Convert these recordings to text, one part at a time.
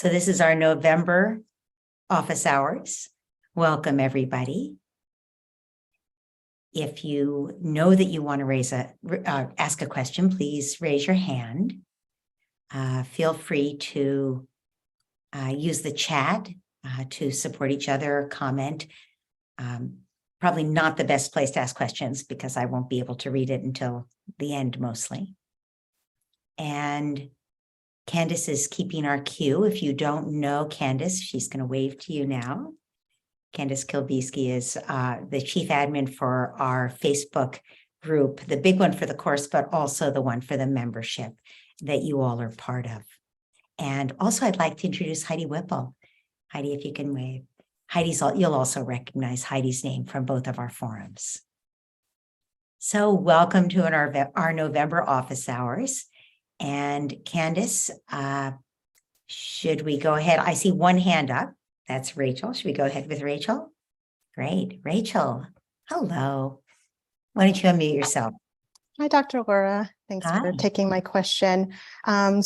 So this is our November office hours. Welcome, everybody. If you know that you want to ask a question, please raise your hand. Feel free to use the chat to support each other, comment. Probably not the best place to ask questions because I won't be able to read it until the end mostly. And Candace is keeping our queue. If you don't know Candace, she's going to wave to you now. Candace Kilbieski is the chief admin for our Facebook group, the big one for the course, but also the one for the membership that you all are part of. And also, I'd like to introduce Heidi Whipple. Heidi, if you can wave. You'll also recognize Heidi's name from both of our forums. So welcome to our November office hours. And Candace, should we go ahead? I see one hand up. That's Rachel. Should we go ahead with Rachel? Great. Rachel, hello. Why don't you unmute yourself? Hi, Dr. Laura. Thanks for taking my question. In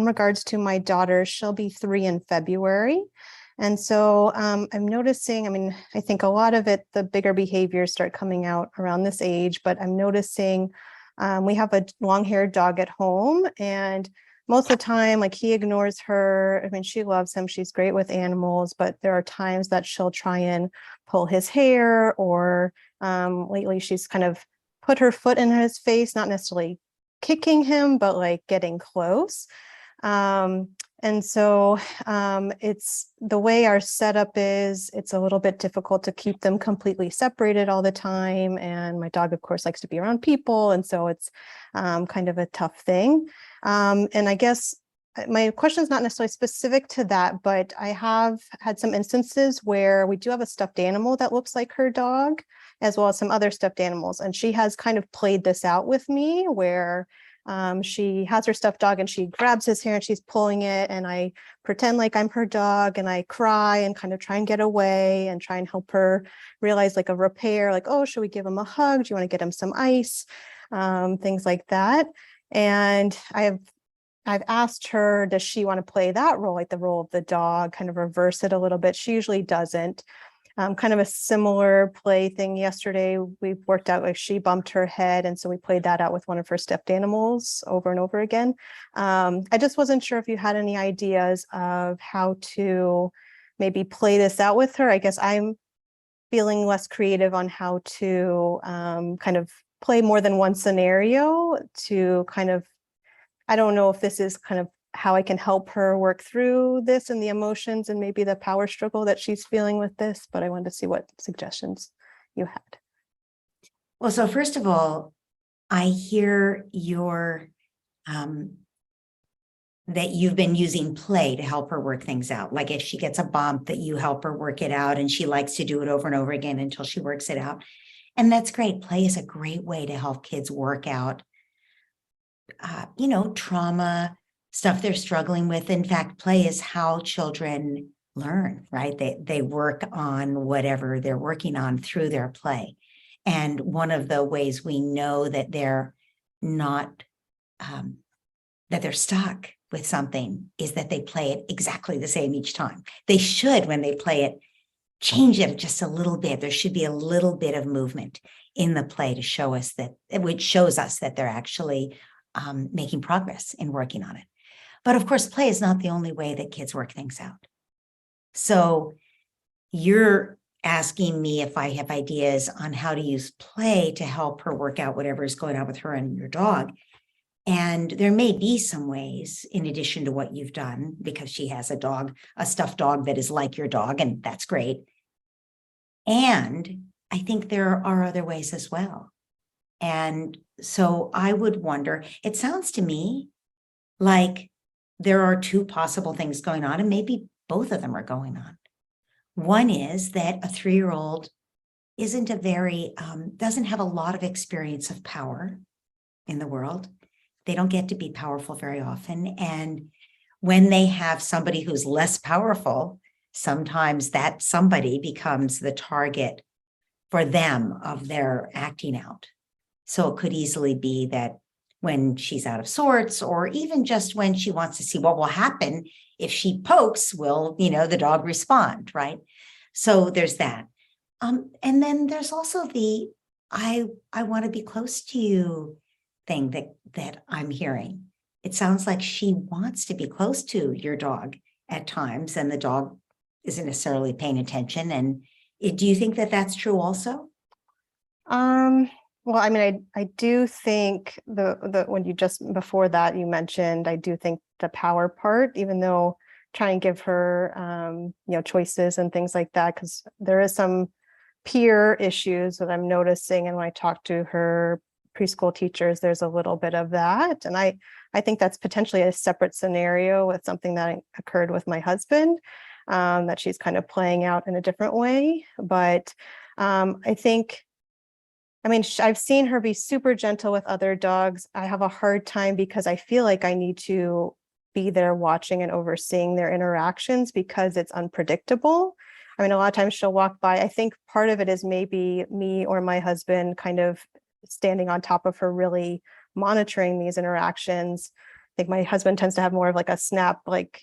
regards to my daughter, she'll be 3 in February. And so I'm noticing, I think a lot of it, the bigger behaviors start coming out around this age, but I'm noticing we have a long-haired dog at home, and most of the time, he ignores her. She loves him. She's great with animals, but there are times that she'll try and pull his hair, or lately she's kind of put her foot in his face, not necessarily kicking him, but getting close. And so it's the way our setup is, it's a little bit difficult to keep them completely separated all the time. And my dog, of course, likes to be around people. And so it's kind of a tough thing. And I guess my question is not necessarily specific to that, but I have had some instances where we do have a stuffed animal that looks like her dog, as well as some other stuffed animals. And she has kind of played this out with me where she has her stuffed dog and she grabs his hair and she's pulling it, and I pretend like I'm her dog and I cry and kind of try and get away and try and help her realize a repair, oh, should we give him a hug? Do you want to get him some ice? Things like that. And I've asked her, does she want to play that role, the role of the dog, kind of reverse it a little bit? She usually doesn't. Kind of a similar play thing yesterday. We worked out she bumped her head, and so we played that out with one of her stuffed animals over and over again. I just wasn't sure if you had any ideas of how to maybe play this out with her. I guess I'm feeling less creative on how to kind of play more than one scenario to kind of, I don't know if this is kind of how I can help her work through this and the emotions and maybe the power struggle that she's feeling with this, but I wanted to see what suggestions you had. Well, so first of all, I hear that you've been using play to help her work things out. Like if she gets a bump, that you help her work it out, and she likes to do it over and over again until she works it out. And that's great. Play is a great way to help kids work out, trauma, stuff they're struggling with. In fact, play is how children learn, right? They work on whatever they're working on through their play. And one of the ways we know that they're not, that they're stuck with something is that they play it exactly the same each time. They should, when they play it, change it just a little bit. There should be a little bit of movement in the play to show us that, which shows us that they're actually making progress in working on it. But of course, play is not the only way that kids work things out. So you're asking me if I have ideas on how to use play to help her work out whatever is going on with her and your dog. And there may be some ways in addition to what you've done, because she has a stuffed dog that is like your dog, and that's great. And I think there are other ways as well. And so I would wonder, it sounds to me like there are 2 possible things going on, and maybe both of them are going on. One is that a 3-year-old doesn't have a lot of experience of power in the world. They don't get to be powerful very often. And when they have somebody who's less powerful, sometimes that somebody becomes the target for them of their acting out. So it could easily be that when she's out of sorts, or even just when she wants to see what will happen if she pokes, will, the dog respond, right? So there's that. And then there's also the I want to be close to you thing that I'm hearing. It sounds like she wants to be close to your dog at times, and the dog isn't necessarily paying attention. And do you think that that's true also? Well, I mean, I do think the when you just before that you mentioned, I do think the power part, even though try and give her choices and things like that, because there is some peer issues that I'm noticing, and when I talk to her preschool teachers, there's a little bit of that, and I think that's potentially a separate scenario with something that occurred with my husband, that she's kind of playing out in a different way. But I think, I mean, I've seen her be super gentle with other dogs. I have a hard time because I feel like I need to be there watching and overseeing their interactions because it's unpredictable. I mean, a lot of times she'll walk by. I think part of it is maybe me or my husband kind of standing on top of her, really monitoring these interactions. I think my husband tends to have more of like a snap, like,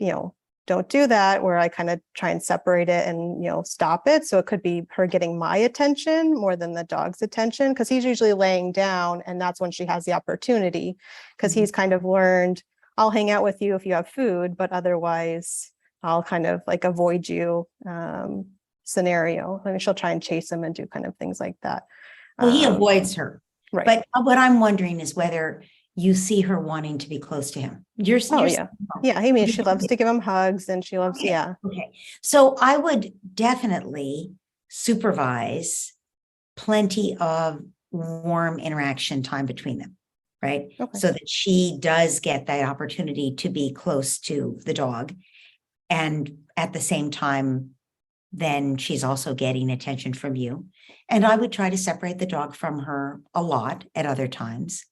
don't do that, where I kind of try and separate it and, stop it. So it could be her getting my attention more than the dog's attention, because he's usually laying down, and that's when she has the opportunity, because he's kind of learned, I'll hang out with you if you have food, but otherwise I'll kind of like avoid you scenario. I mean, she'll try and chase him and do kind of things like that. Well, he avoids her. Right. But what I'm wondering is whether you see her wanting to be close to him. Yeah. I mean, she loves to give him hugs, and she loves, Okay. Okay. So I would definitely supervise plenty of warm interaction time between them, right? Okay. So that she does get that opportunity to be close to the dog. And at the same time, then she's also getting attention from you. And I would try to separate the dog from her a lot at other times.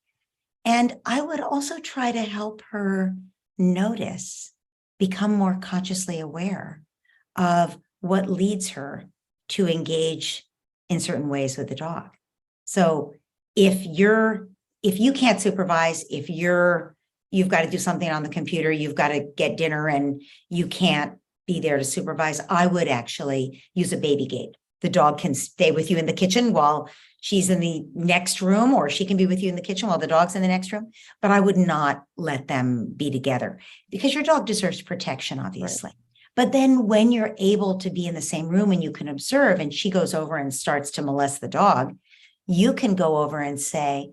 And I would also try to help her notice, become more consciously aware of what leads her to engage in certain ways with the dog. So if you can't supervise, if you've got to do something on the computer, you've got to get dinner and you can't be there to supervise, I would actually use a baby gate. The dog can stay with you in the kitchen while she's in the next room, or she can be with you in the kitchen while the dog's in the next room. But I would not let them be together, because your dog deserves protection, obviously. Right. But then when you're able to be in the same room and you can observe, and she goes over and starts to molest the dog, you can go over and say,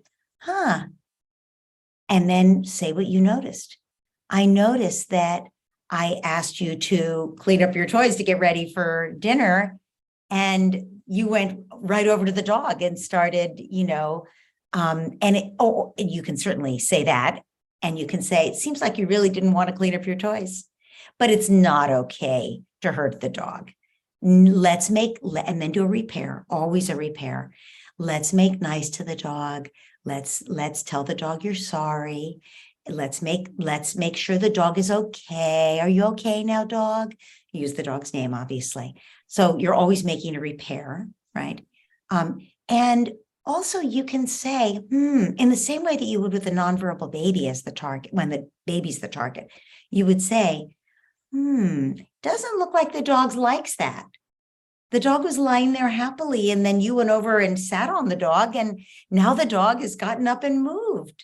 and then say what you noticed. I noticed that I asked you to clean up your toys to get ready for dinner, and you went right over to the dog and started, and you can certainly say that. And you can say, it seems like you really didn't want to clean up your toys, but it's not okay to hurt the dog. And then do a repair, always a repair. Let's make nice to the dog. Let's tell the dog you're sorry. Let's make sure the dog is okay. Are you okay now, dog? Use the dog's name, obviously. So you're always making a repair, right? And also you can say, in the same way that you would with a nonverbal baby as the target, when the baby's the target, you would say, doesn't look like the dog likes that. The dog was lying there happily, and then you went over and sat on the dog, and now the dog has gotten up and moved.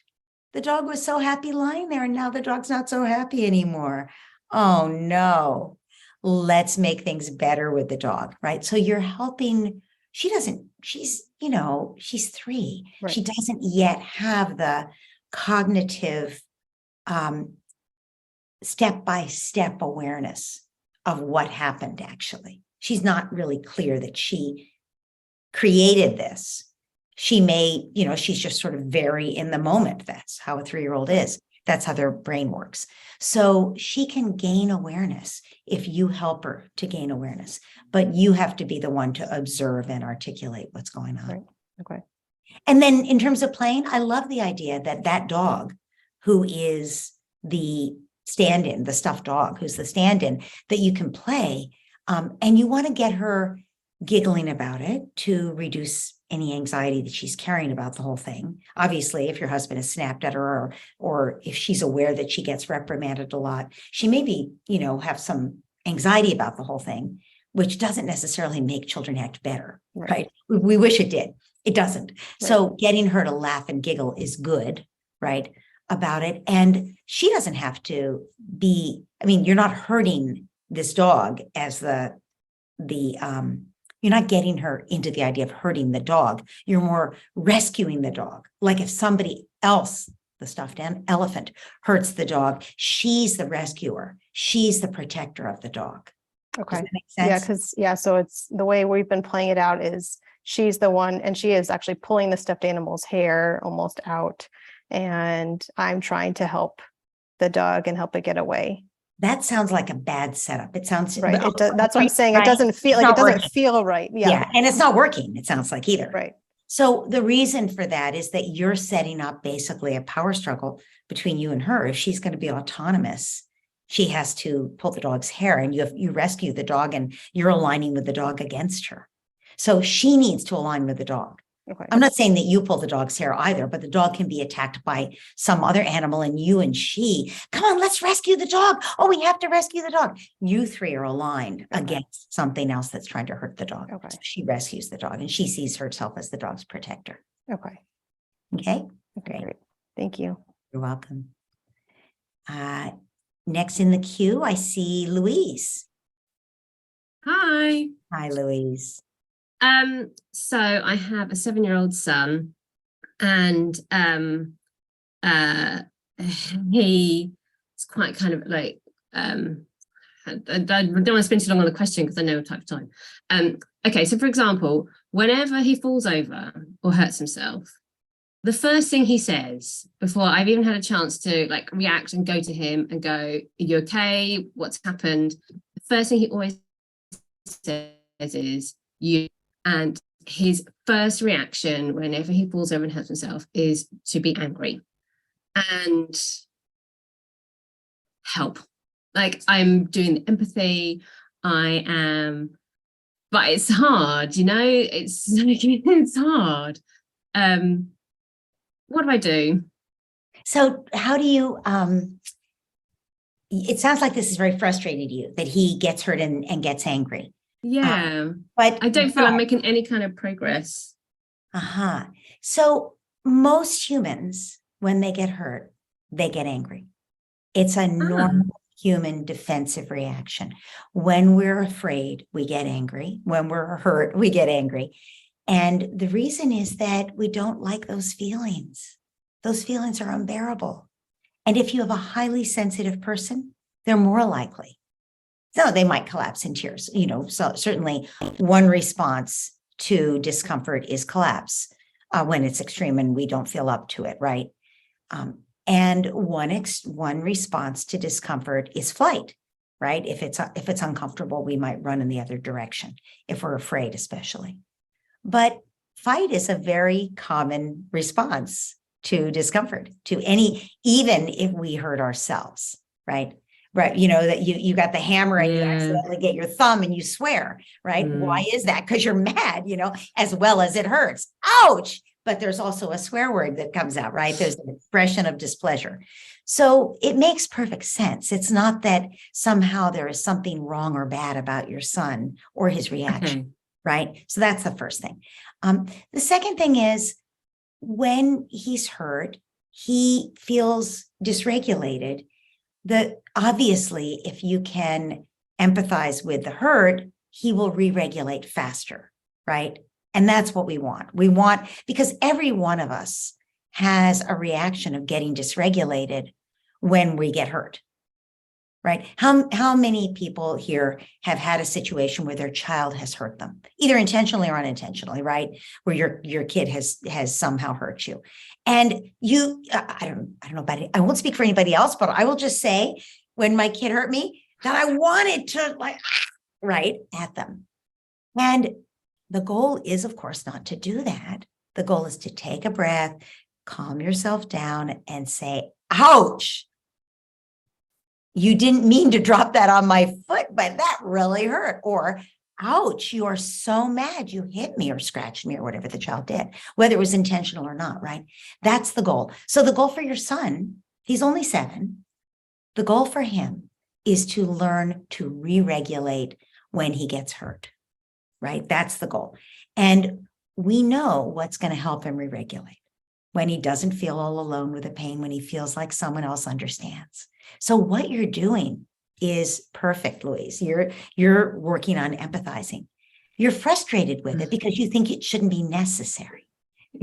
The dog was so happy lying there, and now the dog's not so happy anymore. Oh no, let's make things better with the dog, right? So you're helping, she's 3. Right. She doesn't yet have the cognitive step-by-step awareness of what happened actually. She's not really clear that she created this. She may, she's just sort of very in the moment. That's how a 3-year-old is. That's how their brain works. So she can gain awareness if you help her to gain awareness, but you have to be the one to observe and articulate what's going on. Right. Okay. And then in terms of playing, I love the idea that dog who is the stand-in, the stuffed dog who's the stand-in, that you can play, and you want to get her giggling about it to reduce any anxiety that she's carrying about the whole thing. Obviously, if your husband has snapped at her, or if she's aware that she gets reprimanded a lot, she may be, have some anxiety about the whole thing, which doesn't necessarily make children act better, right? We wish it did. It doesn't. So getting her to laugh and giggle is good, right, about it. And she doesn't have to be, you're not hurting this dog as you're not getting her into the idea of hurting the dog. You're more rescuing the dog. Like if somebody else, the stuffed elephant, hurts the dog, she's the rescuer. She's the protector of the dog. Okay. Does that make sense? So it's the way we've been playing it out is she's the one, and she is actually pulling the stuffed animal's hair almost out. And I'm trying to help the dog and help it get away. That sounds like a bad setup. It sounds right. That's what I'm saying. Right. It doesn't feel like it doesn't feel right. Yeah. And it's not working, it sounds like, either. Right. So the reason for that is that you're setting up basically a power struggle between you and her. If she's going to be autonomous, she has to pull the dog's hair, and you rescue the dog, and you're aligning with the dog against her. So she needs to align with the dog. Okay. I'm not saying that you pull the dog's hair either, but the dog can be attacked by some other animal, and you and she, come on, let's rescue the dog. Oh, we have to rescue the dog. You three are aligned against something else that's trying to hurt the dog. Okay. So she rescues the dog, and she sees herself as the dog's protector. Okay. Okay. Great. Thank you. You're welcome. Next in the queue, I see Louise. Hi. Hi, Louise. So I have a 7-year-old son, and he's quite kind of like I don't want to spend too long on the question because I know type of time. Okay, so for example, whenever he falls over or hurts himself, the first thing he says before I've even had a chance to like react and go to him and go, "Are you okay? What's happened?" The first thing he always says is, "You." And his first reaction whenever he falls over and hurts himself is to be angry and help. Like, I'm doing the empathy, I am, but it's hard, it's hard. What do I do? So how do you, it sounds like this is very frustrating to you, that he gets hurt and gets angry. Yeah, but I don't feel I'm making any kind of progress. So most humans, when they get hurt, they get angry. It's a normal human defensive reaction. When we're afraid, we get angry. When we're hurt, we get angry. And the reason is that we don't like those feelings. Those feelings are unbearable. And if you have a highly sensitive person, they're more likely. So they might collapse in tears, so certainly one response to discomfort is collapse when it's extreme and we don't feel up to it, right? And one response to discomfort is flight, right? If it's uncomfortable, we might run in the other direction if we're afraid, especially. But fight is a very common response to discomfort, even if we hurt ourselves, right? Right. That you got the hammer and you accidentally get your thumb and you swear, right? Why is that? Because you're mad, as well as it hurts. Ouch. But there's also a swear word that comes out, right? There's an expression of displeasure. So it makes perfect sense. It's not that somehow there is something wrong or bad about your son or his reaction, right? So that's the first thing. The second thing is when he's hurt, he feels dysregulated. Obviously, if you can empathize with the hurt, he will re-regulate faster, right? And that's what we want. Because every one of us has a reaction of getting dysregulated when we get hurt, right? How many people here have had a situation where their child has hurt them, either intentionally or unintentionally, right? Where your kid has somehow hurt you. And I don't know about it. I won't speak for anybody else, but I will just say when my kid hurt me that I wanted to right at them. And the goal is, of course, not to do that. The goal is to take a breath, calm yourself down and say, ouch. You didn't mean to drop that on my foot, but that really hurt. Or ouch, you are so mad you hit me or scratched me or whatever the child did, whether it was intentional or not, right? That's the goal. So the goal for your son, he's only 7. The goal for him is to learn to re-regulate when he gets hurt, right? That's the goal. And we know what's going to help him re-regulate when he doesn't feel all alone with the pain, when he feels like someone else understands. So what you're doing is perfect, Louise. You're working on empathizing. You're frustrated with it because you think it shouldn't be necessary,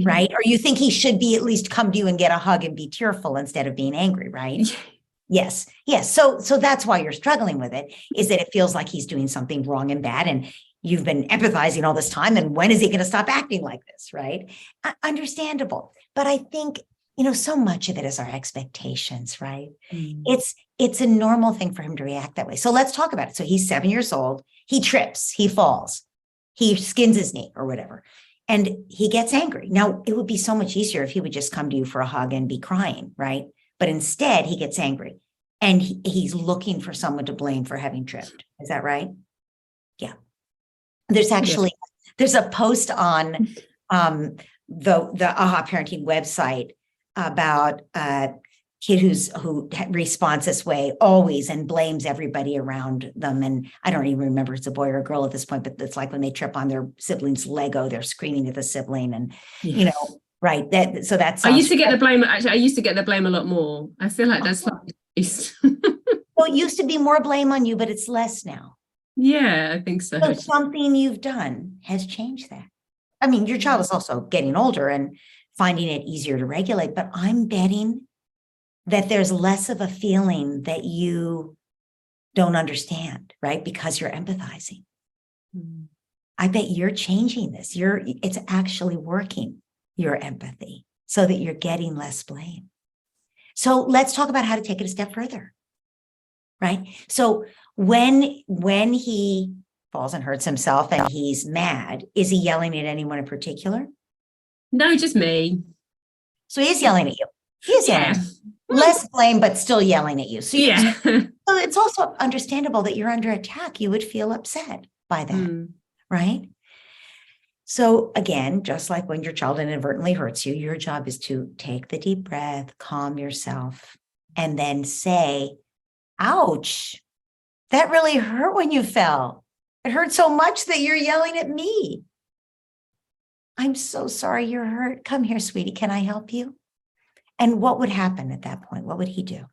right? Or you think he should be at least come to you and get a hug and be tearful instead of being angry, right? Yes. So that's why you're struggling with it, is that it feels like he's doing something wrong and bad, and you've been empathizing all this time. And when is he going to stop acting like this, right? Understandable. But I think, so much of it is our expectations, right? It's a normal thing for him to react that way. So let's talk about it. So he's 7 years old. He trips, he falls, he skins his knee or whatever, and he gets angry. Now, it would be so much easier if he would just come to you for a hug and be crying, right? But instead, he gets angry and he's looking for someone to blame for having tripped. Is that right? Yeah. There's a post on the AHA Parenting website about a kid who responds this way always and blames everybody around them. And I don't even remember if it's a boy or a girl at this point, but it's like when they trip on their sibling's Lego, they're screaming at the sibling, and right. So that's I used to get the blame. Actually, I used to get the blame a lot more. I feel like that's well, it used to be more blame on you, but it's less now. Yeah, I think so. So something you've done has changed that. I mean, your child is also getting older and finding it easier to regulate, but I'm betting that there's less of a feeling that you don't understand, right? Because you're empathizing. I bet you're changing this. It's actually working, your empathy, so that you're getting less blame. So let's talk about how to take it a step further, right? So when he falls and hurts himself and he's mad, is he yelling at anyone in particular? No, just me. So he is yelling at you. He is yelling at you. Less blame, but still yelling at you. So so it's also understandable that you're under attack. You would feel upset by that, right? So again, just like when your child inadvertently hurts you, your job is to take the deep breath, calm yourself, and then say, ouch, that really hurt when you fell. It hurt so much that you're yelling at me. I'm so sorry you're hurt. Come here, sweetie. Can I help you? And what would happen at that point? What would he do?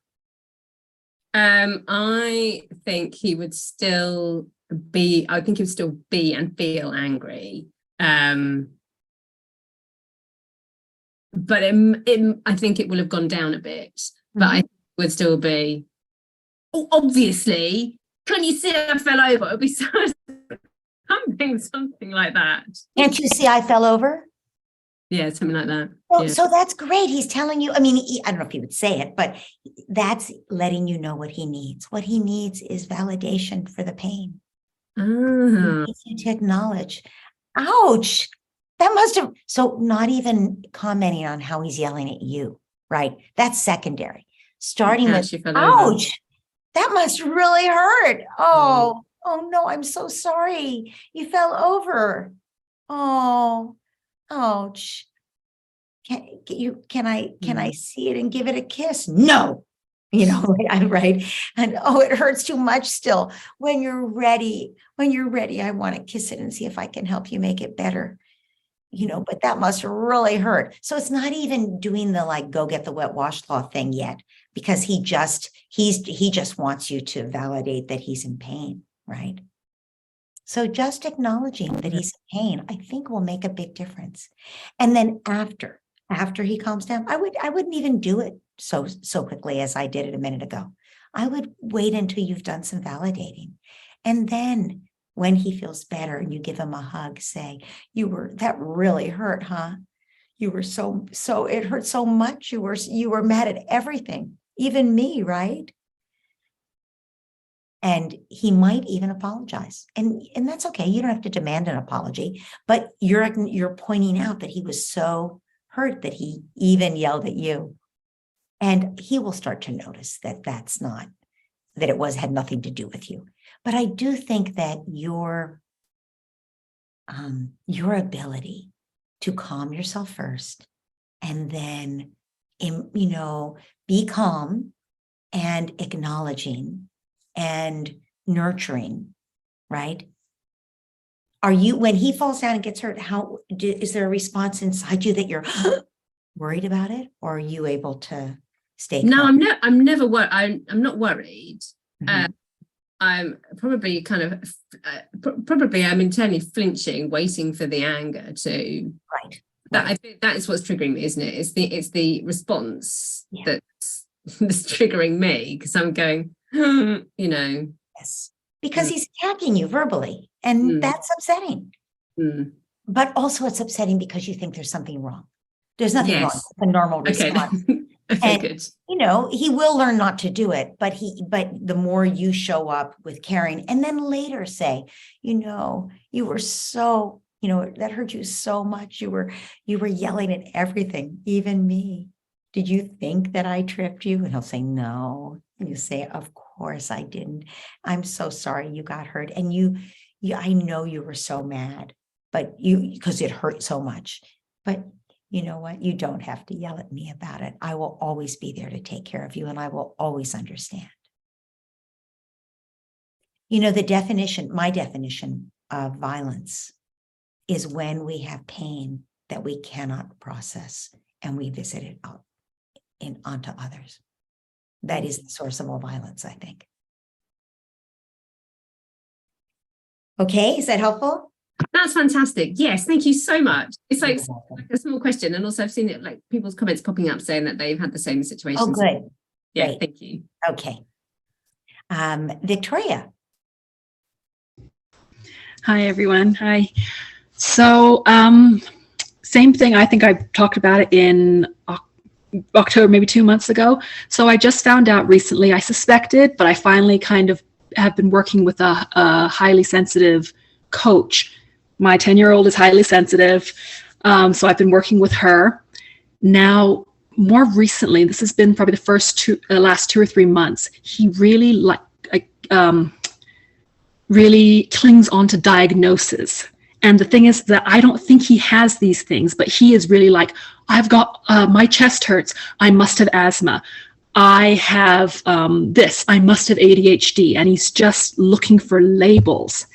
I think he would still be and feel angry. But I think it will have gone down a bit, but I would still be, obviously, can you see I fell over? It would be something like that. Can't you see I fell over? Yeah, something like that. Well, so that's great. He's telling you, I mean, I don't know if he would say it, but that's letting you know what he needs. What he needs is validation for the pain. He needs you to acknowledge, ouch, that must have, so not even commenting on how he's yelling at you, right? That's secondary. Starting with, ouch, that must really hurt. Oh no, I'm so sorry. You fell over. Oh, ouch. Can I see it and give it a kiss? No, right. And it hurts too much still. When you're ready, I want to kiss it and see if I can help you make it better. But that must really hurt. So it's not even doing the go get the wet washcloth thing yet, because he just wants you to validate that he's in pain, right? So just acknowledging that he's in pain, I think, will make a big difference. And then after he calms down, I wouldn't even do it so quickly as I did it a minute ago. I would wait until you've done some validating. And then when he feels better and you give him a hug, say, that really hurt, huh? You were so it hurt so much. You were mad at everything, even me, right? And he might even apologize. And that's okay. You don't have to demand an apology, but you're pointing out that he was so hurt that he even yelled at you. And he will start to notice that had nothing to do with you. But I do think that your your ability to calm yourself first and then, be calm and acknowledging and nurturing, right? Are you, when he falls down and gets hurt, is there a response inside you that you're worried about it, or are you able to stay No, calm? I'm never worried. I'm not worried. Mhm. I'm probably probably I'm internally flinching, waiting for the anger to. Right. That Right. I think that is what's triggering me, isn't it? It's the response Yeah. that's triggering me, because I'm going, Yes. Because he's attacking you verbally, and Mm. that's upsetting. Mm. But also it's upsetting because you think there's something wrong. There's nothing wrong. Yes. It's a normal Okay. response. Okay, And, good. he will learn not to do it, but the more you show up with caring and then later say, you were so, that hurt you so much. You were yelling at everything, even me. Did you think that I tripped you? And he'll say, no. And you say, of course I didn't. I'm so sorry you got hurt. And I know you were so mad, but because it hurt so much, but you know what? You don't have to yell at me about it. I will always be there to take care of you, and I will always understand. My definition of violence is when we have pain that we cannot process and we visit it out onto others. That is the source of all violence, I think. Okay, is that helpful? That's fantastic. Yes, thank you so much. It's like You're welcome. a small question, and also I've seen it, like people's comments popping up saying that they've had the same situation. Oh, good. Yeah, Great. thank you. Okay. Victoria. Hi, everyone. Hi. So, same thing. I think I talked about it in October, maybe 2 months ago. So I just found out recently, I suspected, but I finally kind of have been working with a highly sensitive coach. My 10-year-old is highly sensitive. So I've been working with her. Now, more recently, this has been probably the last 2 or 3 months, he really really clings on to diagnosis. And the thing is that I don't think he has these things, but he is really like, I've got, my chest hurts, I must have asthma. I have this, I must have ADHD. And he's just looking for labels.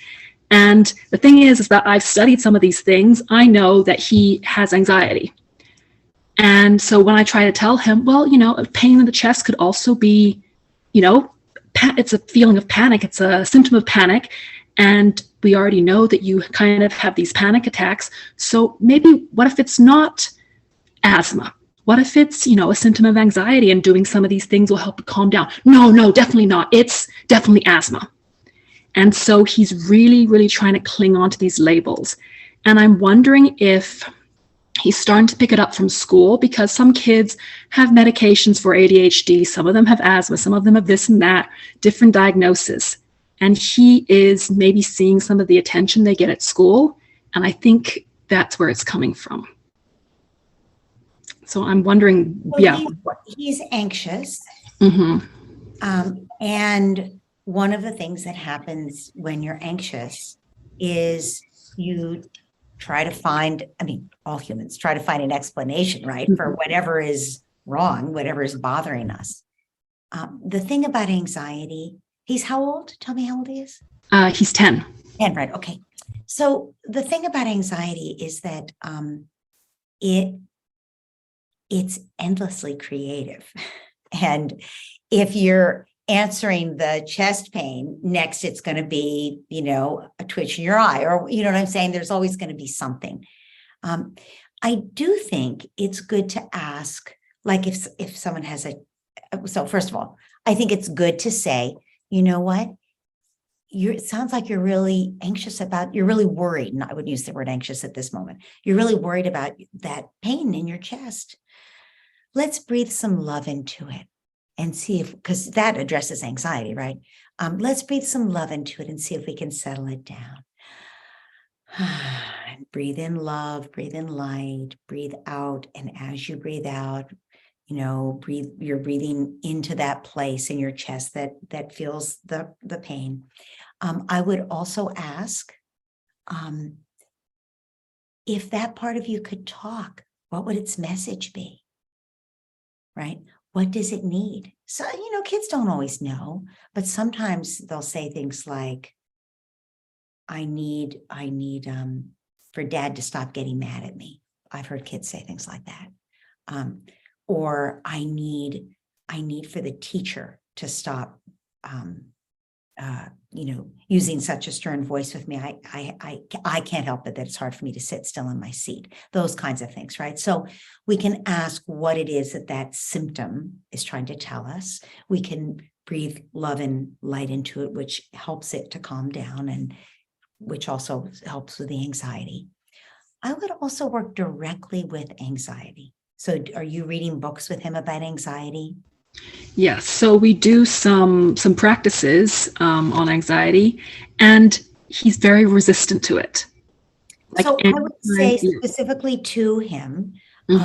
And the thing is that I've studied some of these things. I know that he has anxiety. And so when I try to tell him, well, a pain in the chest could also be, it's a feeling of panic. It's a symptom of panic. And we already know that you kind of have these panic attacks. So maybe what if it's not asthma? What if it's, a symptom of anxiety, and doing some of these things will help it calm down? No, definitely not. It's definitely asthma. And so he's really, really trying to cling on to these labels. And I'm wondering if he's starting to pick it up from school, because some kids have medications for ADHD. Some of them have asthma. Some of them have this and that, different diagnoses. And he is maybe seeing some of the attention they get at school. And I think that's where it's coming from. So I'm wondering, He's anxious. Mm-hmm. And one of the things that happens when you're anxious is you try to find, all humans try to find an explanation, right, for whatever is wrong, whatever is bothering us. The thing about anxiety, he's how old? Tell me how old he is. He's 10. 10, right? Okay. So the thing about anxiety is that it's endlessly creative. And if you're answering the chest pain, next it's going to be, a twitch in your eye, or you know what I'm saying? There's always going to be something. I do think it's good to ask, like if someone has so first of all, I think it's good to say, you know what? It sounds like you're really anxious you're really worried. And I would use the word anxious at this moment. You're really worried about that pain in your chest. Let's breathe some love into it and see because that addresses anxiety, right? Let's breathe some love into it and see if we can settle it down. Breathe in love, breathe in light, breathe out. And as you breathe out, you're breathing into that place in your chest that feels the pain. I would also ask, if that part of you could talk, what would its message be? Right? What does it need? So, kids don't always know, but sometimes they'll say things like, I need for dad to stop getting mad at me. I've heard kids say things like that. Or I need for the teacher to stop, using such a stern voice with me. I can't help it that it's hard for me to sit still in my seat. Those kinds of things, right? So we can ask what it is that symptom is trying to tell us. We can breathe love and light into it, which helps it to calm down and which also helps with the anxiety. I would also work directly with anxiety. So are you reading books with him about anxiety? Yes, so we do some practices on anxiety, and he's very resistant to it. So I would say specifically to him, we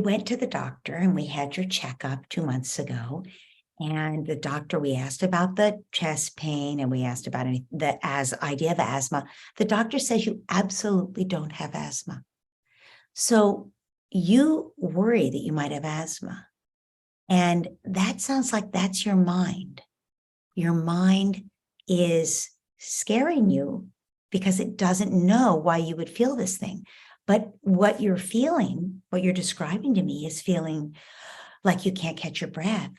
went to the doctor and we had your checkup 2 months ago. And the doctor, we asked about the chest pain and we asked about the idea of asthma. The doctor says you absolutely don't have asthma. So you worry that you might have asthma. And that sounds like that's your mind. Your mind is scaring you because it doesn't know why you would feel this thing. But what you're feeling, what you're describing to me is feeling like you can't catch your breath.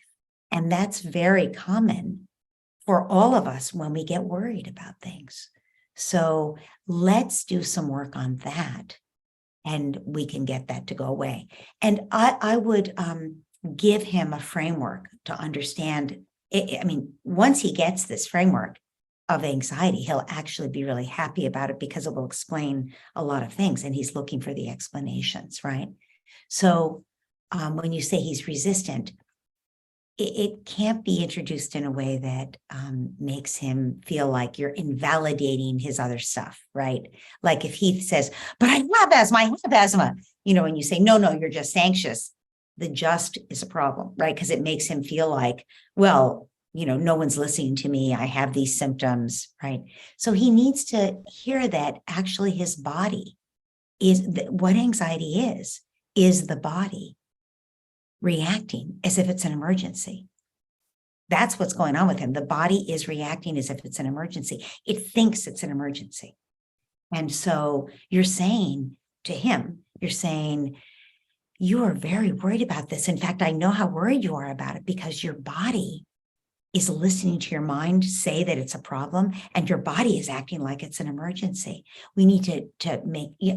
And that's very common for all of us when we get worried about things. So let's do some work on that and we can get that to go away. And I would give him a framework to understand. Once he gets this framework of anxiety, he'll actually be really happy about it because it will explain a lot of things and he's looking for the explanations, right? So when you say he's resistant, it can't be introduced in a way that makes him feel like you're invalidating his other stuff, right? Like if he says, but I have asthma, when you say, no, you're just anxious, the just is a problem, right? Because it makes him feel like, well, no one's listening to me. I have these symptoms, right? So he needs to hear that actually his body is what anxiety is the body reacting as if it's an emergency. That's what's going on with him. The body is reacting as if it's an emergency. It thinks it's an emergency. And so you're saying to him, you are very worried about this. In fact, I know how worried you are about it because your body is listening to your mind say that it's a problem and your body is acting like it's an emergency. We need to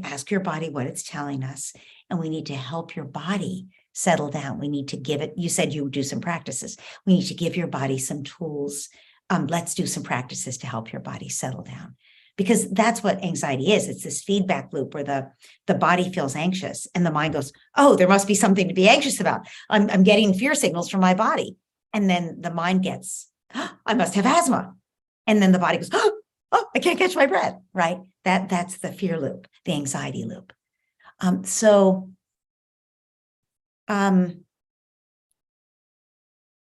ask your body what it's telling us, and we need to help your body settle down. We need to give it, you said you would do some practices. We need to give your body some tools. Let's do some practices to help your body settle down. Because that's what anxiety is. It's this feedback loop where the body feels anxious and the mind goes, oh, there must be something to be anxious about. I'm getting fear signals from my body. And then the mind gets, I must have asthma. And then the body goes, oh, I can't catch my breath, right? That's the fear loop, the anxiety loop.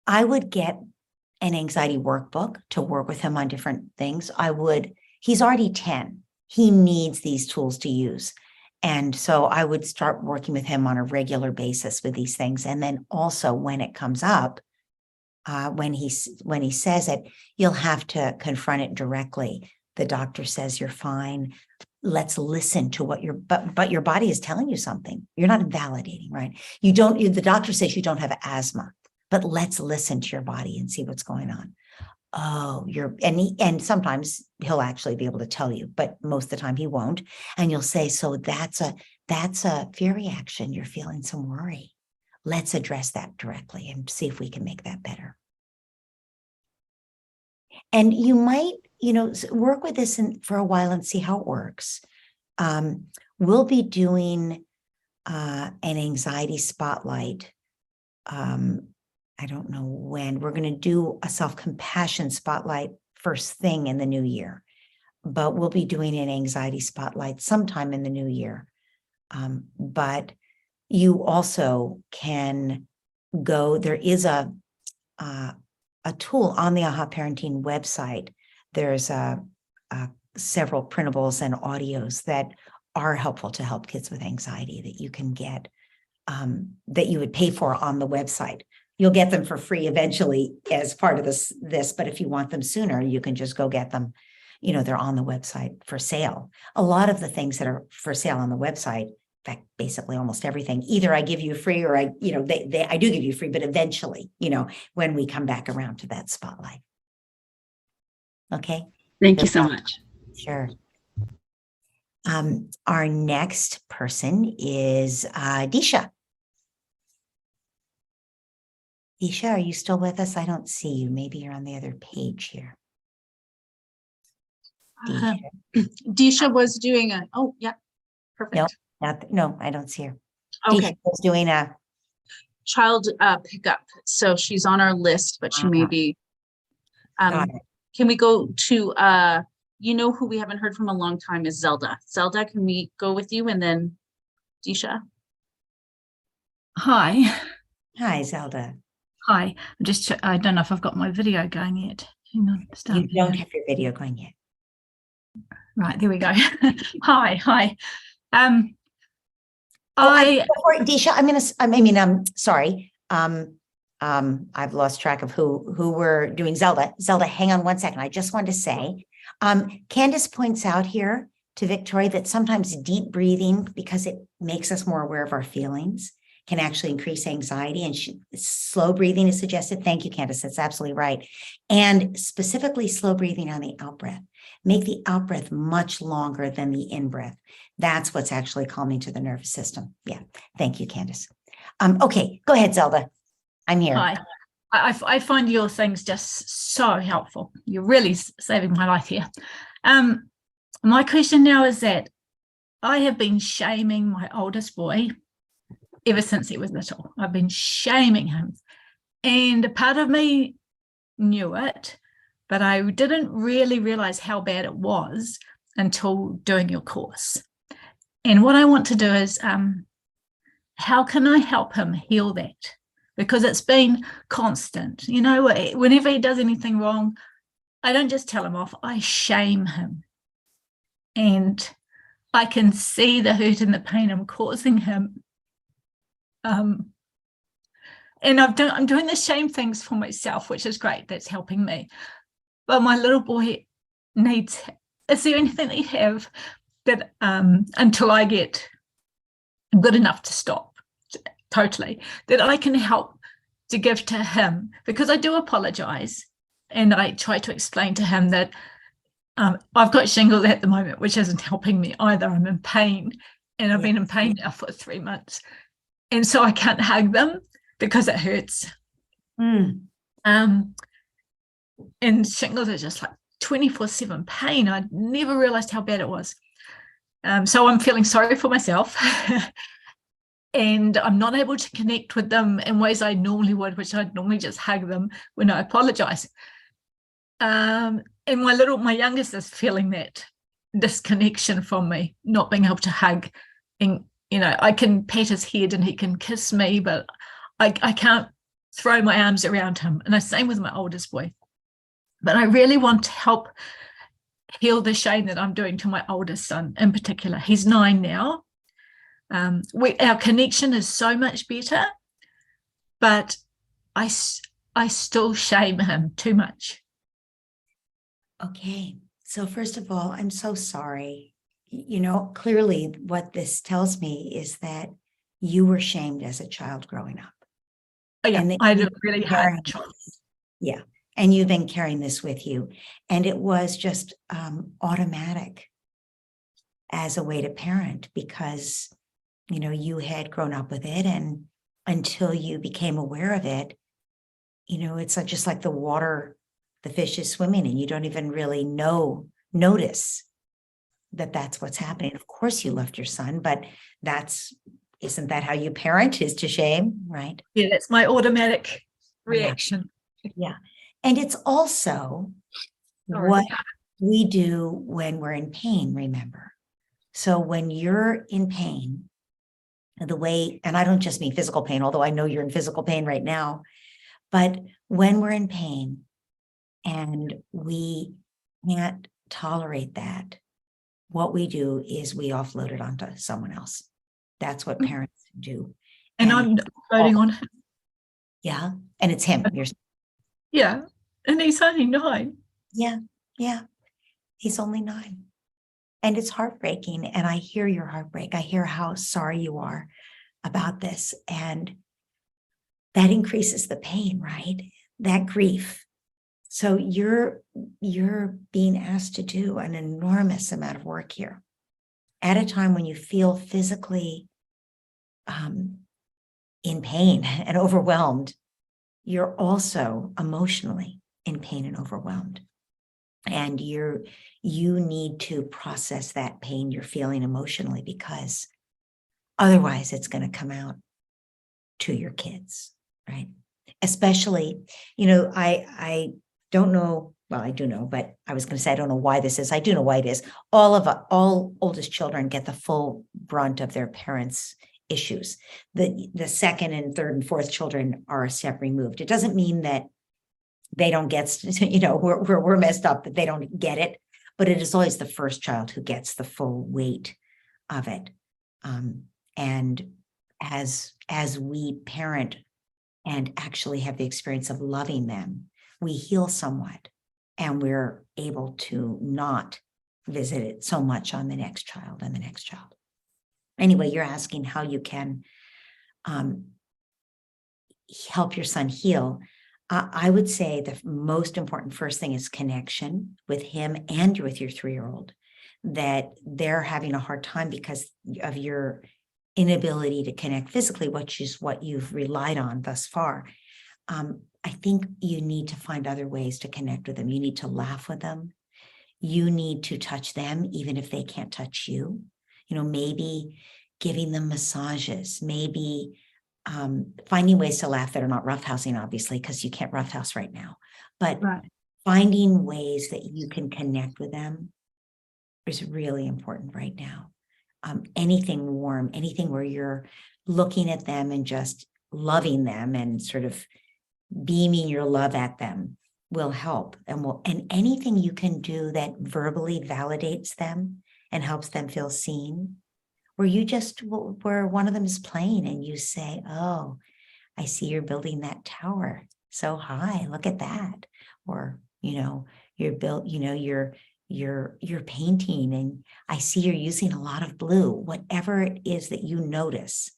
I would get an anxiety workbook to work with him on different things. He's already 10. He needs these tools to use. And so I would start working with him on a regular basis with these things. And then also when it comes up, when he says it, you'll have to confront it directly. The doctor says you're fine. Let's listen to what but your body is telling you something. You're not invalidating, right? The doctor says you don't have asthma, but let's listen to your body and see what's going on. Oh, and sometimes he'll actually be able to tell you, but most of the time he won't. And you'll say, so that's a fear reaction. You're feeling some worry. Let's address that directly and see if we can make that better. And you might, work with this for a while and see how it works. We'll be doing an anxiety spotlight. I don't know when. We're going to do a self-compassion spotlight first thing in the new year, but we'll be doing an anxiety spotlight sometime in the new year. But you also can go, there is a tool on the AHA Parenting website. There's a several printables and audios that are helpful to help kids with anxiety that you can get, that you would pay for on the website. You'll get them for free eventually as part of this, but if you want them sooner, you can just go get them. They're on the website for sale. A lot of the things that are for sale on the website, in fact, basically almost everything, either I give you free or I do give you free, but eventually, when we come back around to that spotlight. Okay. Thank you so much. Sure. Our next person is Disha. Disha, are you still with us? I don't see you. Maybe you're on the other page here. Disha was doing perfect. No, I don't see her. Okay. Disha was doing a Child pickup. So she's on our list, but she may be. got it. Can we go to who we haven't heard from a long time is Zelda. Zelda, can we go with you and then Disha? Hi. Hi, Zelda. Hi. I don't know if I've got my video going yet. Hang on. You don't have your video going yet. Right, there we go. Hi. Disha, I'm sorry. I've lost track of who we're doing. Zelda, hang on one second. I just want to say, Candace points out here to Victoria that sometimes deep breathing, because it makes us more aware of our feelings, can actually increase anxiety, and slow breathing is suggested. Thank you, Candace. That's absolutely right. And specifically slow breathing on the out breath. Make the out breath much longer than the in breath. That's what's actually calming to the nervous system. Yeah. Thank you, Candace. Okay, go ahead, Zelda. I'm here. Hi. I find your things just so helpful. You're really saving my life here. My question now is that I have been shaming my oldest boy ever since he was little. I've been shaming him. And a part of me knew it, but I didn't really realize how bad it was until doing your course. And what I want to do is, how can I help him heal that? Because it's been constant. Whenever he does anything wrong, I don't just tell him off, I shame him. And I can see the hurt and the pain I'm causing him. And I'm doing the shame things for myself, which is great. That's helping me. But my little boy is there anything that you have that until I get good enough to stop totally, that I can help to give to him? Because I do apologize, and I try to explain to him that I've got shingles at the moment, which isn't helping me either. I'm in pain, and I've been in pain now for 3 months. And so I can't hug them because it hurts. And shingles are just like 24/7 pain. I never realized how bad it was. So I'm feeling sorry for myself. And I'm not able to connect with them in ways I normally would, which I'd normally just hug them when I apologize. And my youngest is feeling that disconnection from me, not being able to hug. And I can pet his head and he can kiss me, but I can't throw my arms around him. And the same with my oldest boy. But I really want to help heal the shame that I'm doing to my oldest son in particular. He's 9 now. Our connection is so much better, but I still shame him too much. Okay. So first of all, I'm so sorry. Clearly what this tells me is that you were shamed as a child growing up. Oh, yeah, and I had a really hard choice. Yeah. And you've been carrying this with you. And it was just automatic as a way to parent, because, you had grown up with it. And until you became aware of it, it's just like the water, the fish is swimming in. You don't even really notice that that's what's happening. Of course you loved your son, but isn't that how you parent, is to shame, right? Yeah, that's my automatic reaction. Yeah. And it's also what we do when we're in pain, remember. So when you're in pain, and I don't just mean physical pain, although I know you're in physical pain right now, but when we're in pain and we can't tolerate that, what we do is we offload it onto someone else. That's what parents do. And I'm voting on him. Yeah. And it's him. Yeah. And he's only 9. Yeah. Yeah. He's only 9. And it's heartbreaking. And I hear your heartbreak. I hear how sorry you are about this. And that increases the pain, right? That grief. So you're being asked to do an enormous amount of work here at a time when you feel physically in pain and overwhelmed. You're also emotionally in pain and overwhelmed. And you need to process that pain you're feeling emotionally, because otherwise it's going to come out to your kids, right? Especially, I don't know, well, I do know, but I was going to say, I don't know why this is. I do know why it is. All oldest children get the full brunt of their parents' issues. The second and third and fourth children are a step removed. It doesn't mean that they don't get, we're messed up, that they don't get it, but it is always the first child who gets the full weight of it. And as we parent and actually have the experience of loving them, we heal somewhat, and we're able to not visit it so much on the next child and the next child. Anyway, you're asking how you can help your son heal. I would say the most important first thing is connection with him and with your 3-year-old, that they're having a hard time because of your inability to connect physically, which is what you've relied on thus far. I think you need to find other ways to connect with them. You need to laugh with them. You need to touch them, even if they can't touch you. Maybe giving them massages, maybe finding ways to laugh that are not roughhousing, obviously, because you can't roughhouse right now, but finding ways that you can connect with them is really important right now. Anything warm, anything where you're looking at them and just loving them and sort of beaming your love at them will help. And anything you can do that verbally validates them and helps them feel seen, where one of them is playing and you say, "Oh, I see you're building that tower so high. Look at that." Or, you're painting and I see you're using a lot of blue. Whatever it is that you notice,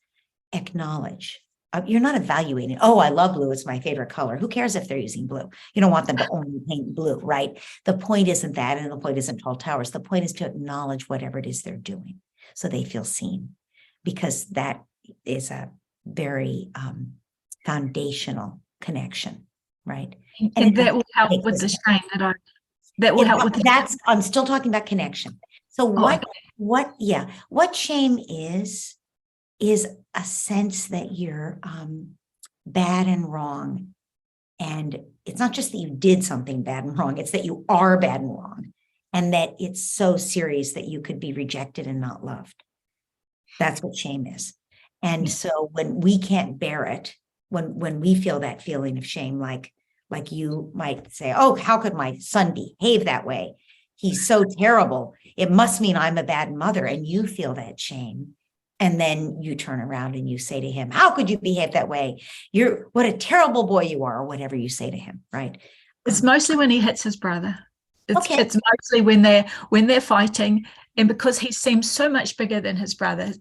acknowledge. You're not evaluating, "Oh, I love blue. It's my favorite color." Who cares if they're using blue? You don't want them to only paint blue, right? The point isn't that, and the point isn't tall towers. The point is to acknowledge whatever it is they're doing so they feel seen, because that is a very foundational connection, right? And that will help with the shame that will help with I'm still talking about connection. So what shame is a sense that you're bad and wrong. And it's not just that you did something bad and wrong, it's that you are bad and wrong. And that it's so serious that you could be rejected and not loved. That's what shame is. And so when we can't bear it, when we feel that feeling of shame, like you might say, "Oh, how could my son behave that way? He's so terrible. It must mean I'm a bad mother." And you feel that shame. And then you turn around and you say to him, "How could you behave that way? What a terrible boy you are," or whatever you say to him, right? It's mostly when he hits his brother. It's Okay. mostly when they're fighting, and because he seems so much bigger than his brother.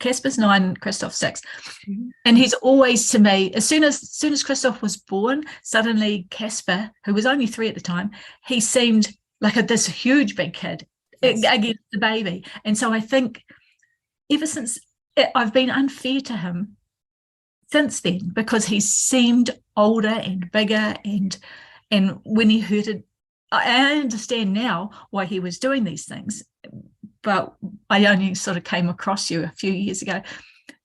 Casper's 9, Christoph's 6, and he's always, to me, as soon as Christoph was born, suddenly Casper, who was only 3 at the time, he seemed like this huge big kid against the baby. And so I think ever since I've been unfair to him since then, because he seemed older and bigger, and when he hurted, I understand now why he was doing these things, but I only sort of came across you a few years ago.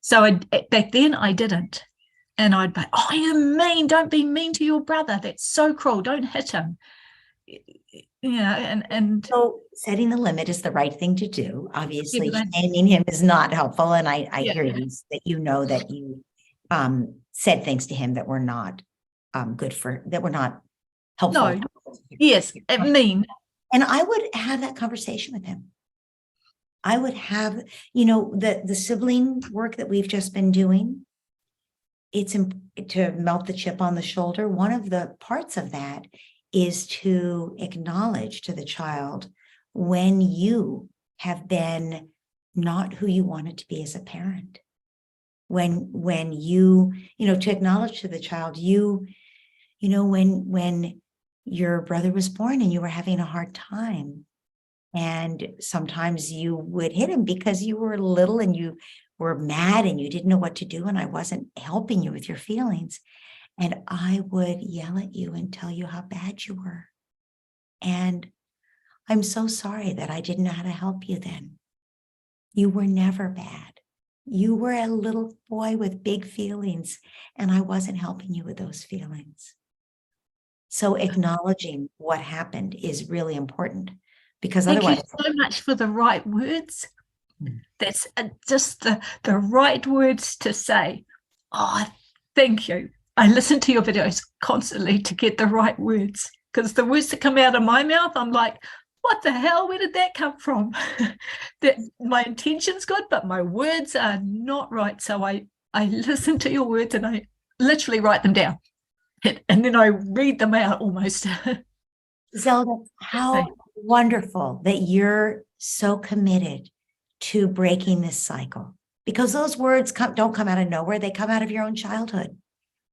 So back then I didn't. And I'd be, "Oh, you're mean. Don't be mean to your brother. That's so cruel. Don't hit him." And so setting the limit is the right thing to do. Obviously, shaming him is not helpful. And I hear you, that that you said things to him that were not that were not helpful. No. Yes, mean. And I would have that conversation with him. I would have, you know, the sibling work that we've just been doing. It's to melt the chip on the shoulder. One of the parts of that is to acknowledge to the child when you have been not who you wanted to be as a parent. When you know, to acknowledge to the child, you know, when your brother was born and you were having a hard time, and sometimes you would hit him because you were little and you were mad and you didn't know what to do, and I wasn't helping you with your feelings. And I would yell at you and tell you how bad you were. And I'm so sorry that I didn't know how to help you then. You were never bad. You were a little boy with big feelings, and I wasn't helping you with those feelings. So acknowledging what happened is really important, because Thank otherwise, you so much for the right words. Mm. That's just the right words to say. Oh, thank you. I listen to your videos constantly to get the right words, because the words that come out of my mouth, I'm like, what the hell? Where did that come from? That my intention's good, but my words are not right. So I listen to your words and I literally write them down, and then I read them out almost. Zelda, how wonderful that you're so committed to breaking this cycle, because those words don't come out of nowhere. They come out of your own childhood.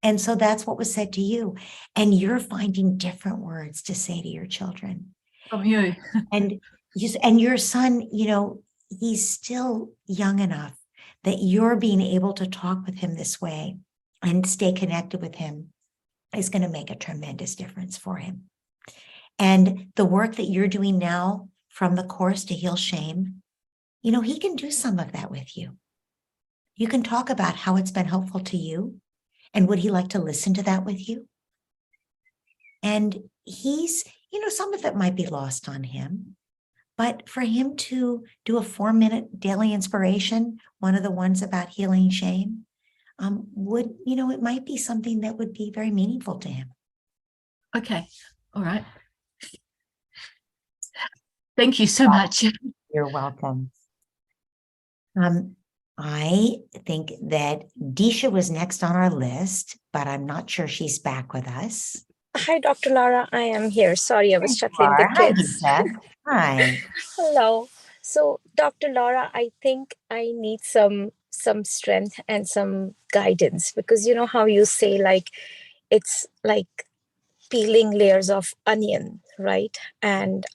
And so that's what was said to you. And you're finding different words to say to your children. From you. And your son, you know, he's still young enough that you're being able to talk with him this way and stay connected with him is going to make a tremendous difference for him. And the work that you're doing now from the course to heal shame, you know, he can do some of that with you. You can talk about how it's been helpful to you, and would he like to listen to that with you? And he's, you know, some of it might be lost on him, but for him to do a 4-minute daily inspiration, one of the ones about healing shame, would, you know, it might be something that would be very meaningful to him. Okay. All right. Thank you so much. You're welcome. I think that Disha was next on our list, but I'm not sure she's back with us. Hi, Dr. Laura. I am here. Sorry, I was shuttling the Hi, kids. Disha. Hi. Hello. So, Dr. Laura, I think I need some strength and some guidance, because you know how you say, like, it's like peeling layers of onion, right? And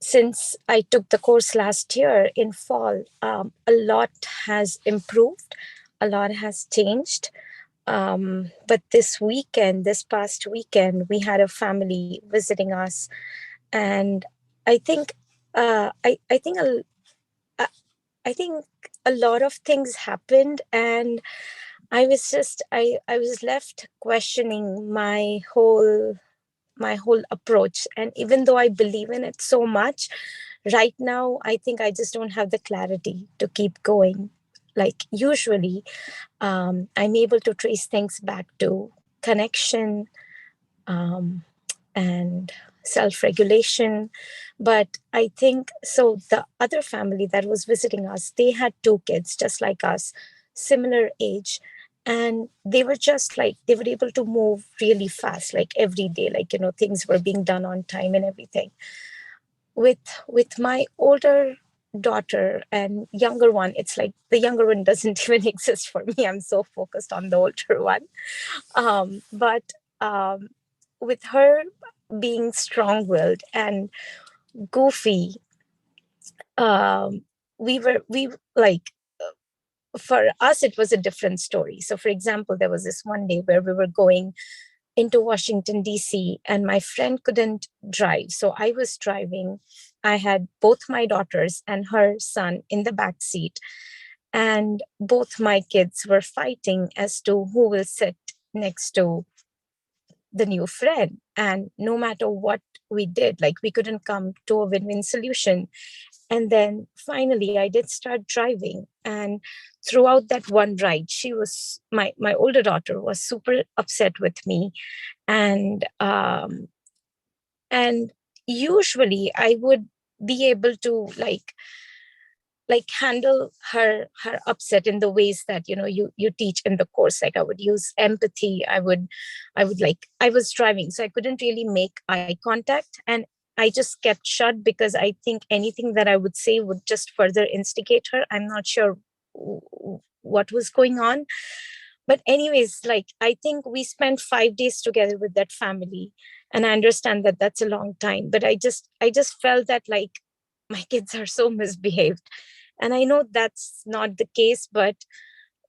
since I took the course last year in fall, a lot has improved, a lot has changed. But this past weekend, we had a family visiting us, and I think, I think a lot of things happened, and I was left questioning my whole approach. And even though I believe in it so much, right now I think I just don't have the clarity to keep going. Like usually, I'm able to trace things back to connection, and self-regulation. But I think so the other family that was visiting us, they had 2 kids just like us, similar age, and they were just like, they were able to move really fast, like every day, like, you know, things were being done on time and everything. With my older daughter and younger one, it's like the younger one doesn't even exist for me. I'm so focused on the older one. But with her being strong-willed and goofy, we like, for us it was a different story. So for example, there was this one day where we were going into Washington, DC, and my friend couldn't drive. So I was driving. I had both my daughters and her son in the back seat, and both my kids were fighting as to who will sit next to the new friend. And no matter what we did, like, we couldn't come to a win-win solution. And then finally I did start driving, and throughout that one ride, she was, my older daughter was super upset with me. And usually I would be able to handle her upset in the ways that you teach in the course. Like I would use empathy. I was driving, so I couldn't really make eye contact, and I just kept shut because I think anything that I would say would just further instigate her. I'm not sure what was going on, but anyways, like I think we spent 5 days together with that family, and I understand that that's a long time, but I just felt that like my kids are so misbehaved, and I know that's not the case, but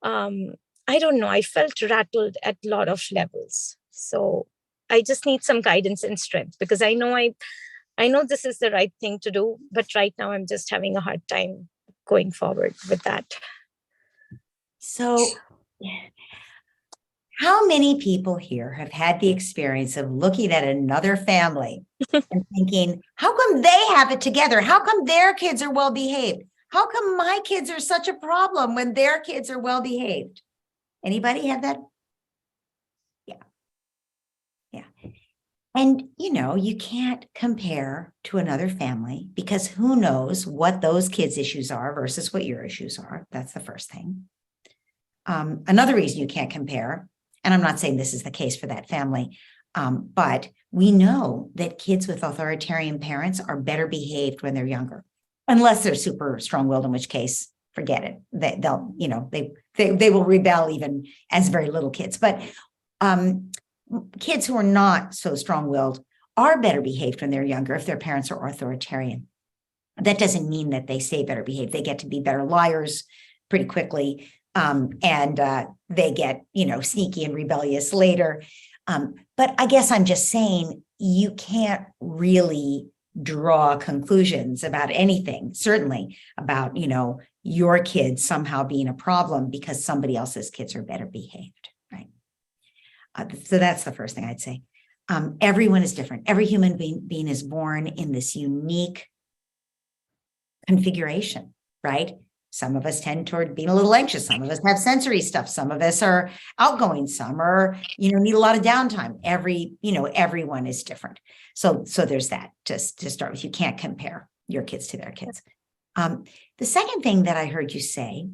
I don't know, I felt rattled at a lot of levels. So I just need some guidance and strength, because I know this is the right thing to do, but right now I'm just having a hard time going forward with that. So, how many people here have had the experience of looking at another family and thinking, how come they have it together? How come their kids are well behaved? How come my kids are such a problem when their kids are well behaved? Anybody have that? Yeah. Yeah. And, you can't compare to another family, because who knows what those kids' issues are versus what your issues are. That's the first thing. Another reason you can't compare, and I'm not saying this is the case for that family, but we know that kids with authoritarian parents are better behaved when they're younger, unless they're super strong-willed, in which case, forget it. They will rebel even as very little kids. But kids who are not so strong-willed are better behaved when they're younger if their parents are authoritarian. That doesn't mean that they stay better behaved. They get to be better liars pretty quickly. And they get, sneaky and rebellious later. But I guess I'm just saying you can't really draw conclusions about anything, certainly about, your kids somehow being a problem because somebody else's kids are better behaved, right? So that's the first thing I'd say. Everyone is different. Every human being is born in this unique configuration, right? Some of us tend toward being a little anxious. Some of us have sensory stuff. Some of us are outgoing. Some are, need a lot of downtime. Everyone is different. So there's that. Just to start with, you can't compare your kids to their kids. The second thing that I heard you say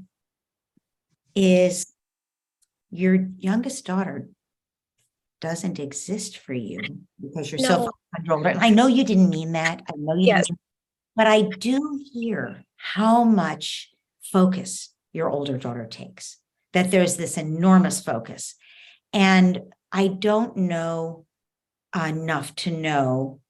is your youngest daughter doesn't exist for you because you're so controlled. I know you didn't mean that. I know you didn't. But I do hear how much focus your older daughter takes, that there's this enormous focus. And I don't know enough to know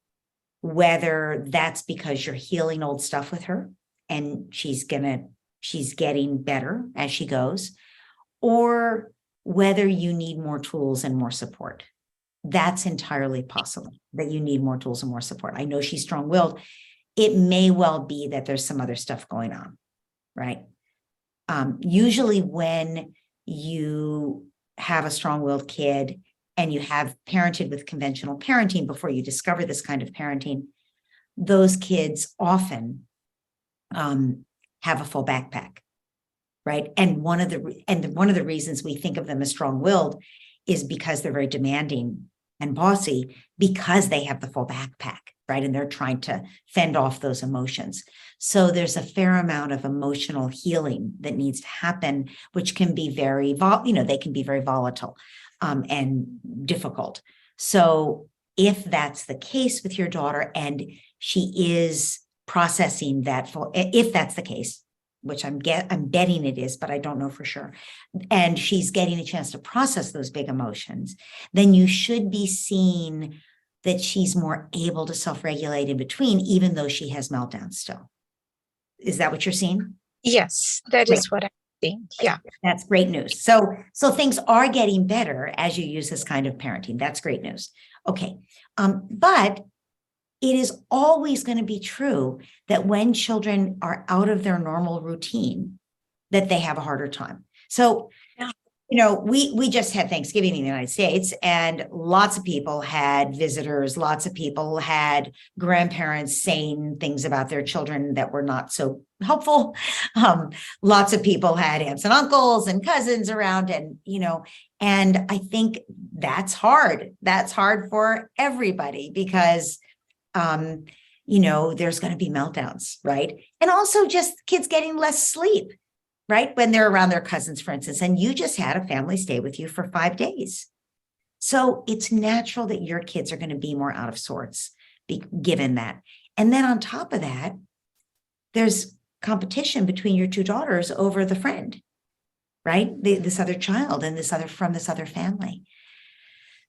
whether that's because you're healing old stuff with her and she's getting better as she goes, or whether you need more tools and more support. That's entirely possible, that you need more tools and more support. I know she's strong-willed. It may well be that there's some other stuff going on, right? Usually when you have a strong-willed kid and you have parented with conventional parenting before you discover this kind of parenting, those kids often have a full backpack, right? And one of the reasons we think of them as strong-willed is because they're very demanding and bossy, because they have the full backpack, right? And they're trying to fend off those emotions. So there's a fair amount of emotional healing that needs to happen, which can be they can be very volatile and difficult. So if that's the case with your daughter and she is processing that, if that's the case, which I'm betting it is, but I don't know for sure, and she's getting a chance to process those big emotions, then you should be seeing that she's more able to self-regulate in between, even though she has meltdowns still. Is that what you're seeing? Yes, that is what I'm seeing. Yeah. That's great news. So things are getting better as you use this kind of parenting. That's great news. Okay. But it is always going to be true that when children are out of their normal routine, that they have a harder time. So, we just had Thanksgiving in the United States, and lots of people had visitors. Lots of people had grandparents saying things about their children that were not so helpful. Lots of people had aunts and uncles and cousins around, and I think that's hard. That's hard for everybody because there's going to be meltdowns, right? And also just kids getting less sleep, right? When they're around their cousins, for instance, and you just had a family stay with you for 5 days. So it's natural that your kids are going to be more out of sorts, given that. And then on top of that, there's competition between your two daughters over the friend, right? This other child and from this other family.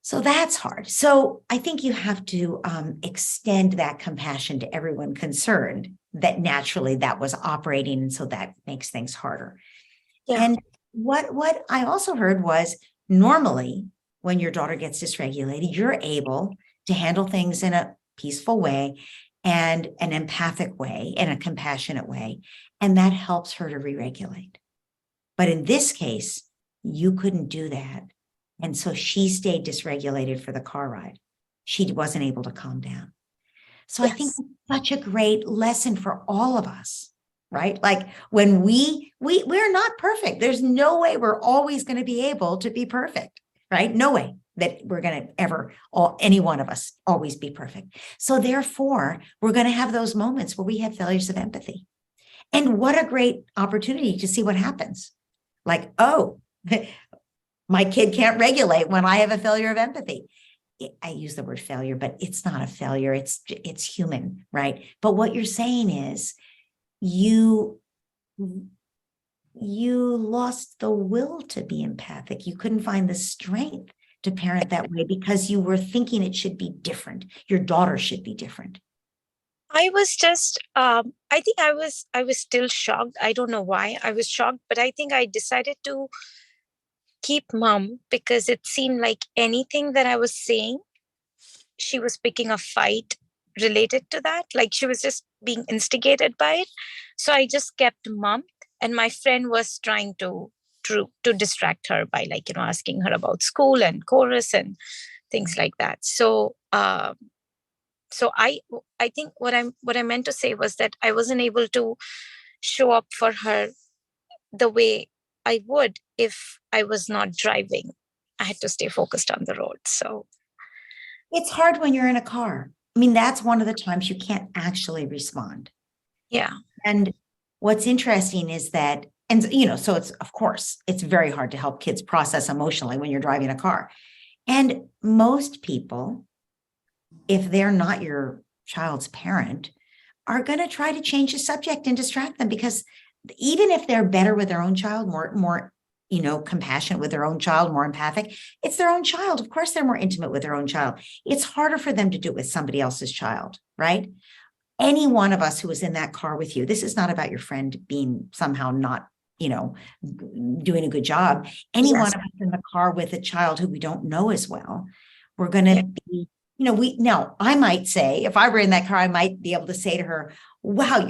So that's hard. So I think you have to extend that compassion to everyone concerned, that naturally that was operating. And so that makes things harder. Yeah. And what I also heard was, normally when your daughter gets dysregulated, you're able to handle things in a peaceful way and an empathic way and a compassionate way. And that helps her to re-regulate. But in this case, you couldn't do that. And so she stayed dysregulated for the car ride. She wasn't able to calm down. So I think Yes. it's such a great lesson for all of us, right? Like when we're not perfect. There's no way we're always going to be able to be perfect, right? No way that we're going to ever, any one of us, always be perfect. So therefore, we're going to have those moments where we have failures of empathy. And what a great opportunity to see what happens. Like, oh, my kid can't regulate when I have a failure of empathy. I use the word failure, but it's not a failure. It's human, right? But what you're saying is you lost the will to be empathic. You couldn't find the strength to parent that way because you were thinking it should be different. Your daughter should be different. I was just, I think I was still shocked. I don't know why I was shocked, but I think I decided to keep mum because it seemed like anything that I was saying, she was picking a fight related to that. Like she was just being instigated by it. So I just kept mum, and my friend was trying to distract her by asking her about school and chorus and things like that. So so I think what I meant to say was that I wasn't able to show up for her the way I would if I was not driving. I had to stay focused on the road. So it's hard when you're in a car. I mean, that's one of the times you can't actually respond. yeah. And what's interesting is that, so it's, of course, it's very hard to help kids process emotionally when you're driving a car. And most people, if they're not your child's parent, are going to try to change the subject and distract them, because even if they're better with their own child, more compassionate with their own child, more empathic, it's their own child. Of course, they're more intimate with their own child. It's harder for them to do it with somebody else's child, right? Any one of us who was in that car with you, this is not about your friend being somehow not, doing a good job. Any Yes. one of us in the car with a child who we don't know as well, we're going to be, I might say, if I were in that car, I might be able to say to her, wow,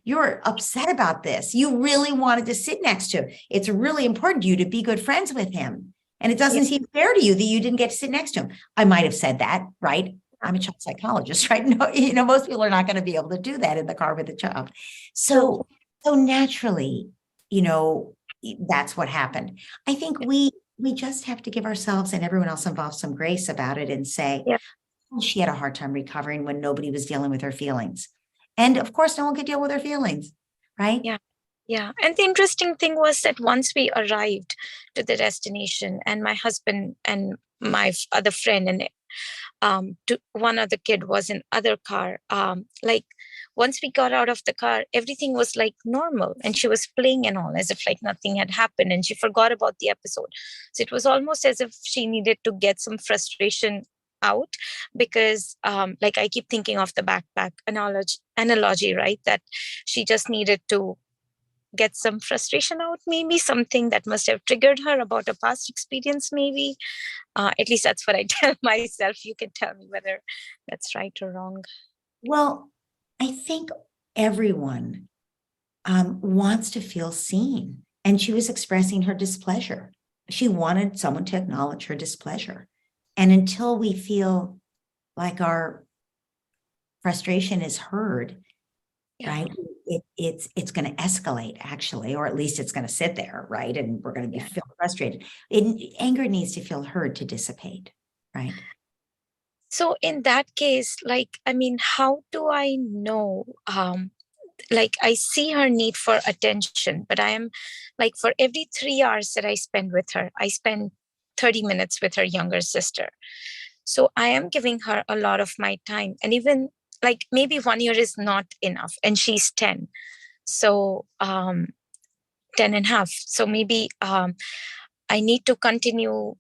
you're upset about this. You really wanted to sit next to him. It's really important to you to be good friends with him. And it doesn't seem fair to you that you didn't get to sit next to him. I might have said that, right? I'm a child psychologist, right? No, most people are not going to be able to do that in the car with a child. So naturally, that's what happened. I think we just have to give ourselves and everyone else involved some grace about it and say, well, she had a hard time recovering when nobody was dealing with her feelings. And of course, no one could deal with her feelings, right? Yeah. Yeah. And the interesting thing was that once we arrived to the destination, and my husband and my other friend and one other kid was in other car, once we got out of the car, everything was like normal, and she was playing and all as if like nothing had happened, and she forgot about the episode. So it was almost as if she needed to get some frustration out, because I keep thinking of the backpack analogy, right? That she just needed to get some frustration out, maybe something that must have triggered her about a past experience, maybe. At least that's what I tell myself. You can tell me whether that's right or wrong. Well, I think everyone wants to feel seen, and she was expressing her displeasure. She wanted someone to acknowledge her displeasure. And until we feel like our frustration is heard, right, it's going to escalate, actually, or at least it's going to sit there, right? And we're going to feel frustrated. Anger needs to feel heard to dissipate, right? So in that case, like, I mean, how do I know? Like, I see her need for attention, but I am like, for every 3 hours that I spend with her, I spend 30 minutes with her younger sister. So I am giving her a lot of my time. And even like maybe 1 year is not enough, and she's 10. So 10 and a half. So maybe I need to continue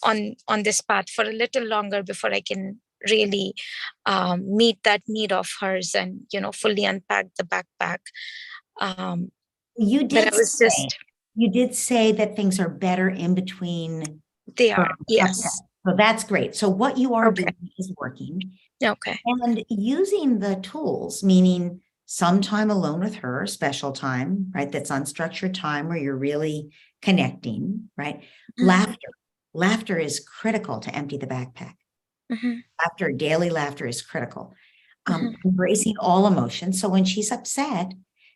on this path for a little longer before I can really meet that need of hers and, you know, fully unpack the backpack. You But did I was say, just, you did say that things are better in between. they for are, yes. So that's great. So what you are Okay. doing is working. Okay. And using the tools, meaning some time alone with her, special time, right? That's unstructured time where you're really connecting, right? Mhm. Laughter is critical to empty the backpack. Mhm. Laughter, daily laughter is critical. Mhm. Embracing all emotions. So when she's upset,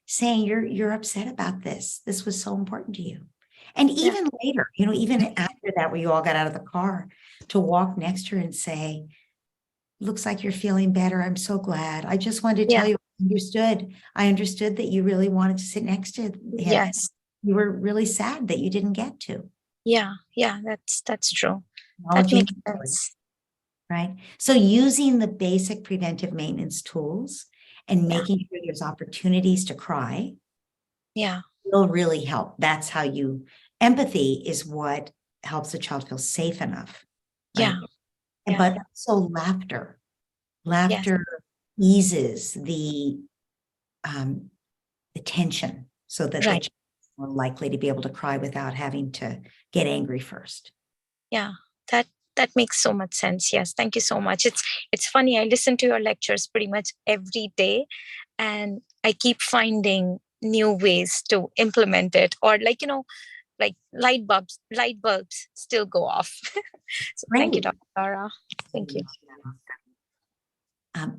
saying you're upset about this. This was so important to you. And Yeah. even later, you know, even after that, where you all got out of the car, to walk next to her and say, looks like you're feeling better. I'm so glad. I just wanted to Yeah. tell you, I understood that you really wanted to sit next to him. Yes. You were really sad that you didn't get to. Yeah. Yeah. That's true. That Acknowledging makes the story, sense. right? So using the basic preventive maintenance tools and Yeah. making sure there's opportunities to cry Yeah. will really help. That's how empathy is what helps a child feel safe enough, right? Yeah. Yeah. But also laughter. Yes. Laughter eases the tension so that the Right. child is more likely to be able to cry without having to get angry first. Yeah. That makes so much sense. Yes. Thank you so much. It's funny. I listen to your lectures pretty much every day, and I keep finding new ways to implement it, or like, you know, like light bulbs still go off. So thank you, Great. Dr. Tara. Thank you.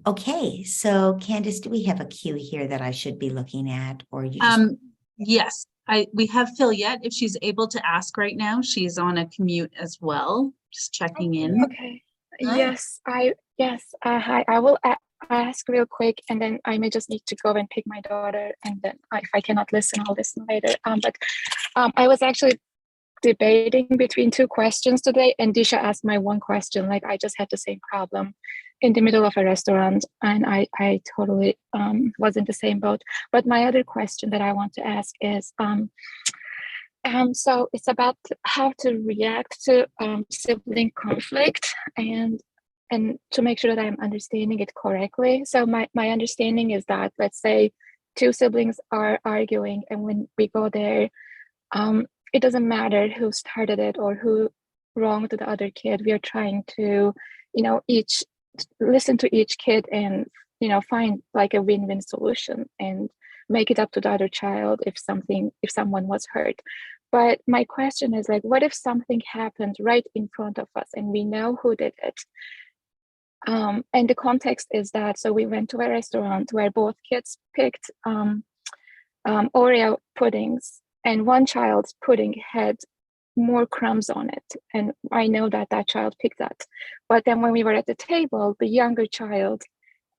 Okay, so Candace, do we have a cue here that I should be looking at, or you just? Yes, we have Phil yet. If she's able to ask right now, she's on a commute as well. Just checking in. Okay. Hi. Hi. I will ask real quick, and then I may just need to go and pick my daughter, and then if I cannot listen, I'll listen later. But I was actually debating between two questions today, and Disha asked my one question. Like, I just had the same problem in the middle of a restaurant, and I totally was in the same boat. But my other question that I want to ask is so it's about how to react to sibling conflict, and to make sure that I'm understanding it correctly. So my understanding is that, let's say two siblings are arguing, and when we go there, it doesn't matter who started it or who wronged the other kid. We are trying to, you know, each listen to each kid and, you know, find like a win-win solution and make it up to the other child if someone was hurt. But my question is, like, what if something happened right in front of us and we know who did it? And the context is that, so we went to a restaurant where both kids picked Oreo puddings, and one child's pudding had more crumbs on it. And I know that that child picked that. But then when we were at the table, the younger child,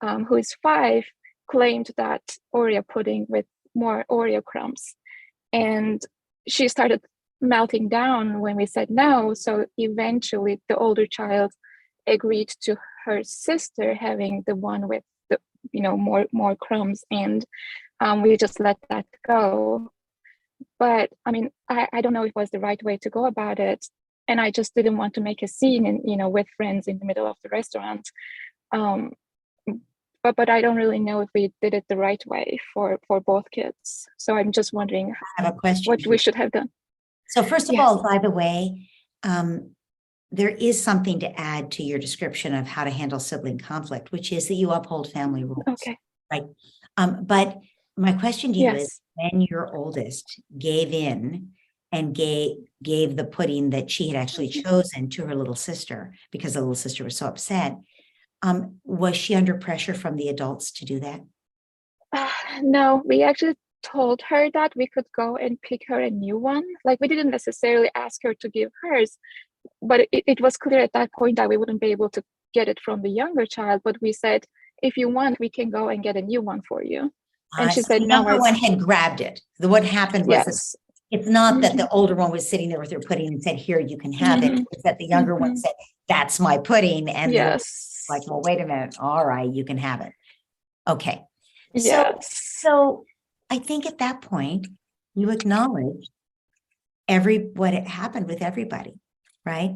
who is 5, claimed that Oreo pudding with more Oreo crumbs. And she started melting down when we said no. So eventually the older child agreed to her sister having the one with the, you know, more crumbs, and we just let that go. But I mean, I don't know if it was the right way to go about it, and I just didn't want to make a scene, and, you know, with friends in the middle of the restaurant. But I don't really know if we did it the right way for both kids. So I'm just wondering I have a question. what we should have done. So first of Yes. all, by the way, there is something to add to your description of how to handle sibling conflict, which is that you uphold family rules. Okay. Right. But my question to you is, Yes. when your oldest gave in and gave the pudding that she had actually chosen to her little sister because the little sister was so upset, was she under pressure from the adults to do that? No, we actually told her that we could go and pick her a new one. Like, we didn't necessarily ask her to give hers, but it was clear at that point that we wouldn't be able to get it from the younger child, but we said, if you want, we can go and get a new one for you. And she So said, the no, younger one had grabbed it. What happened was that yes. it's not that the older one was sitting there with her pudding and said, here, you can have it. Mhm. It's that the younger one Mhm. said, that's my pudding. And they're Yes. like, well, wait a minute. All right, you can have it. Okay. Yes. So I think at that point, you acknowledge what had happened with everybody, right?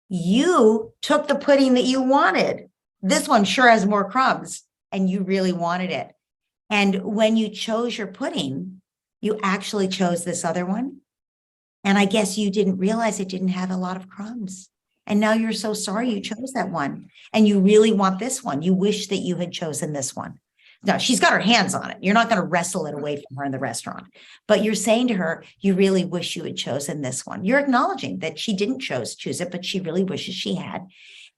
You took the pudding that you wanted. This one sure has more crumbs, and you really wanted it. And when you chose your pudding, you actually chose this other one. And I guess you didn't realize it didn't have a lot of crumbs. And now you're so sorry you chose that one. And you really want this one. You wish that you had chosen this one. Now, she's got her hands on it. You're not going to wrestle it away from her in the restaurant. But you're saying to her, you really wish you had chosen this one. You're acknowledging that she didn't choose it, but she really wishes she had.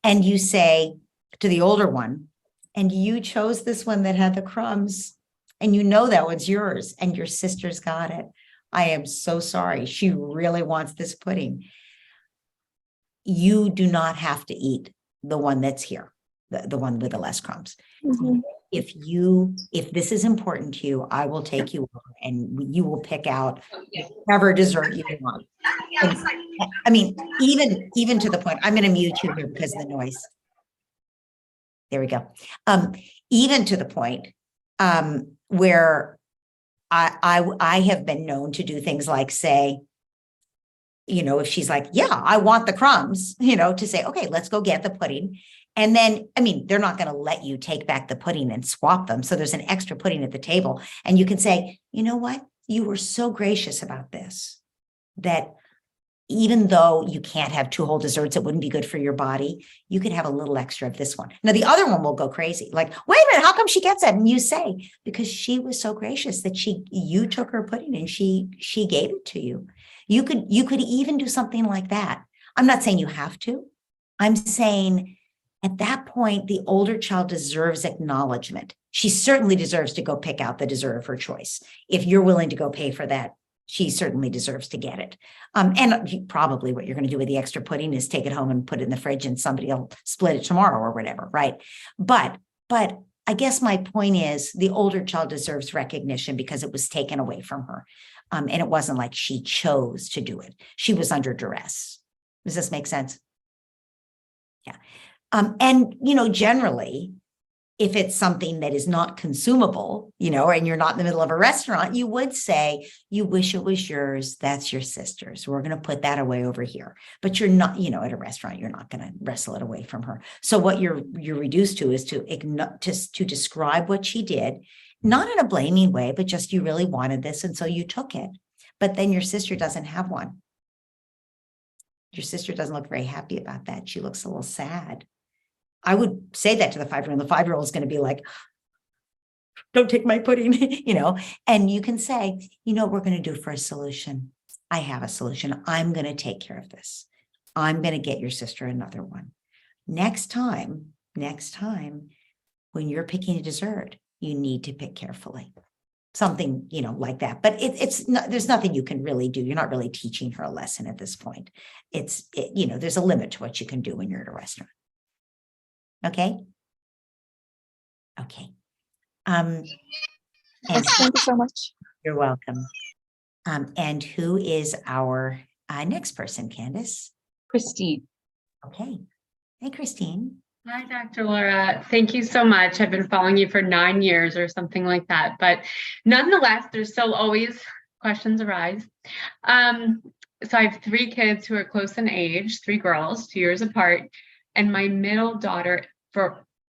And you say to the older one, and you chose this one that had the crumbs. And you know that one's yours, and your sister's got it. I am so sorry. She really wants this pudding. You do not have to eat the one that's here, the one with the less crumbs. Mhm. If this is important to you, I will take you over and you will pick out whatever dessert you want. And, I mean, even to the point, I'm going to mute you here because of the noise. There we go. Even to the point where I have been known to do things like say, you know, if she's like, yeah, I want the crumbs, you know, to say, okay, let's go get the pudding. And then, I mean, they're not going to let you take back the pudding and swap them. So there's an extra pudding at the table. And you can say, you know what? You were so gracious about this that even though you can't have 2 whole desserts, it wouldn't be good for your body. You could have a little extra of this one. Now, the other one will go crazy. Like, wait a minute, how come she gets it? And you say, because she was so gracious that you took her pudding and she gave it to you. You could even do something like that. I'm not saying you have to. I'm saying at that point, the older child deserves acknowledgement. She certainly deserves to go pick out the dessert of her choice. If you're willing to go pay for that, she certainly deserves to get it. And probably what you're going to do with the extra pudding is take it home and put it in the fridge and somebody will split it tomorrow or whatever, right? But I guess my point is the older child deserves recognition because it was taken away from her. And it wasn't like she chose to do it. She was under duress. Does this make sense? Yeah. And, you know, generally, if it's something that is not consumable, you know, and you're not in the middle of a restaurant, you would say, you wish it was yours. That's your sister's. We're going to put that away over here. But you're not, you know, at a restaurant, you're not going to wrestle it away from her. So what you're reduced to is to describe what she did, not in a blaming way, but just you really wanted this. And so you took it. But then your sister doesn't have one. Your sister doesn't look very happy about that. She looks a little sad. I would say that to the 5-year-old. The 5-year-old is going to be like, don't take my pudding, you know, and you can say, you know, what we're going to do for a solution. I have a solution. I'm going to take care of this. I'm going to get your sister another one. Next time, when you're picking a dessert, you need to pick carefully. Something, you know, like that. But it's not, there's nothing you can really do. You're not really teaching her a lesson at this point. You know, there's a limit to what you can do when you're at a restaurant. Okay. Okay. And Yes, thank you so much. you're welcome. And who is our next person, Candace? Christine. Okay. Hey, Christine. Hi, Dr. Laura. Thank you so much. I've been following you for 9 years or something like that, but nonetheless, there's still always questions arise. So I have 3 kids who are close in age, 3 girls, 2 years apart, and my middle daughter,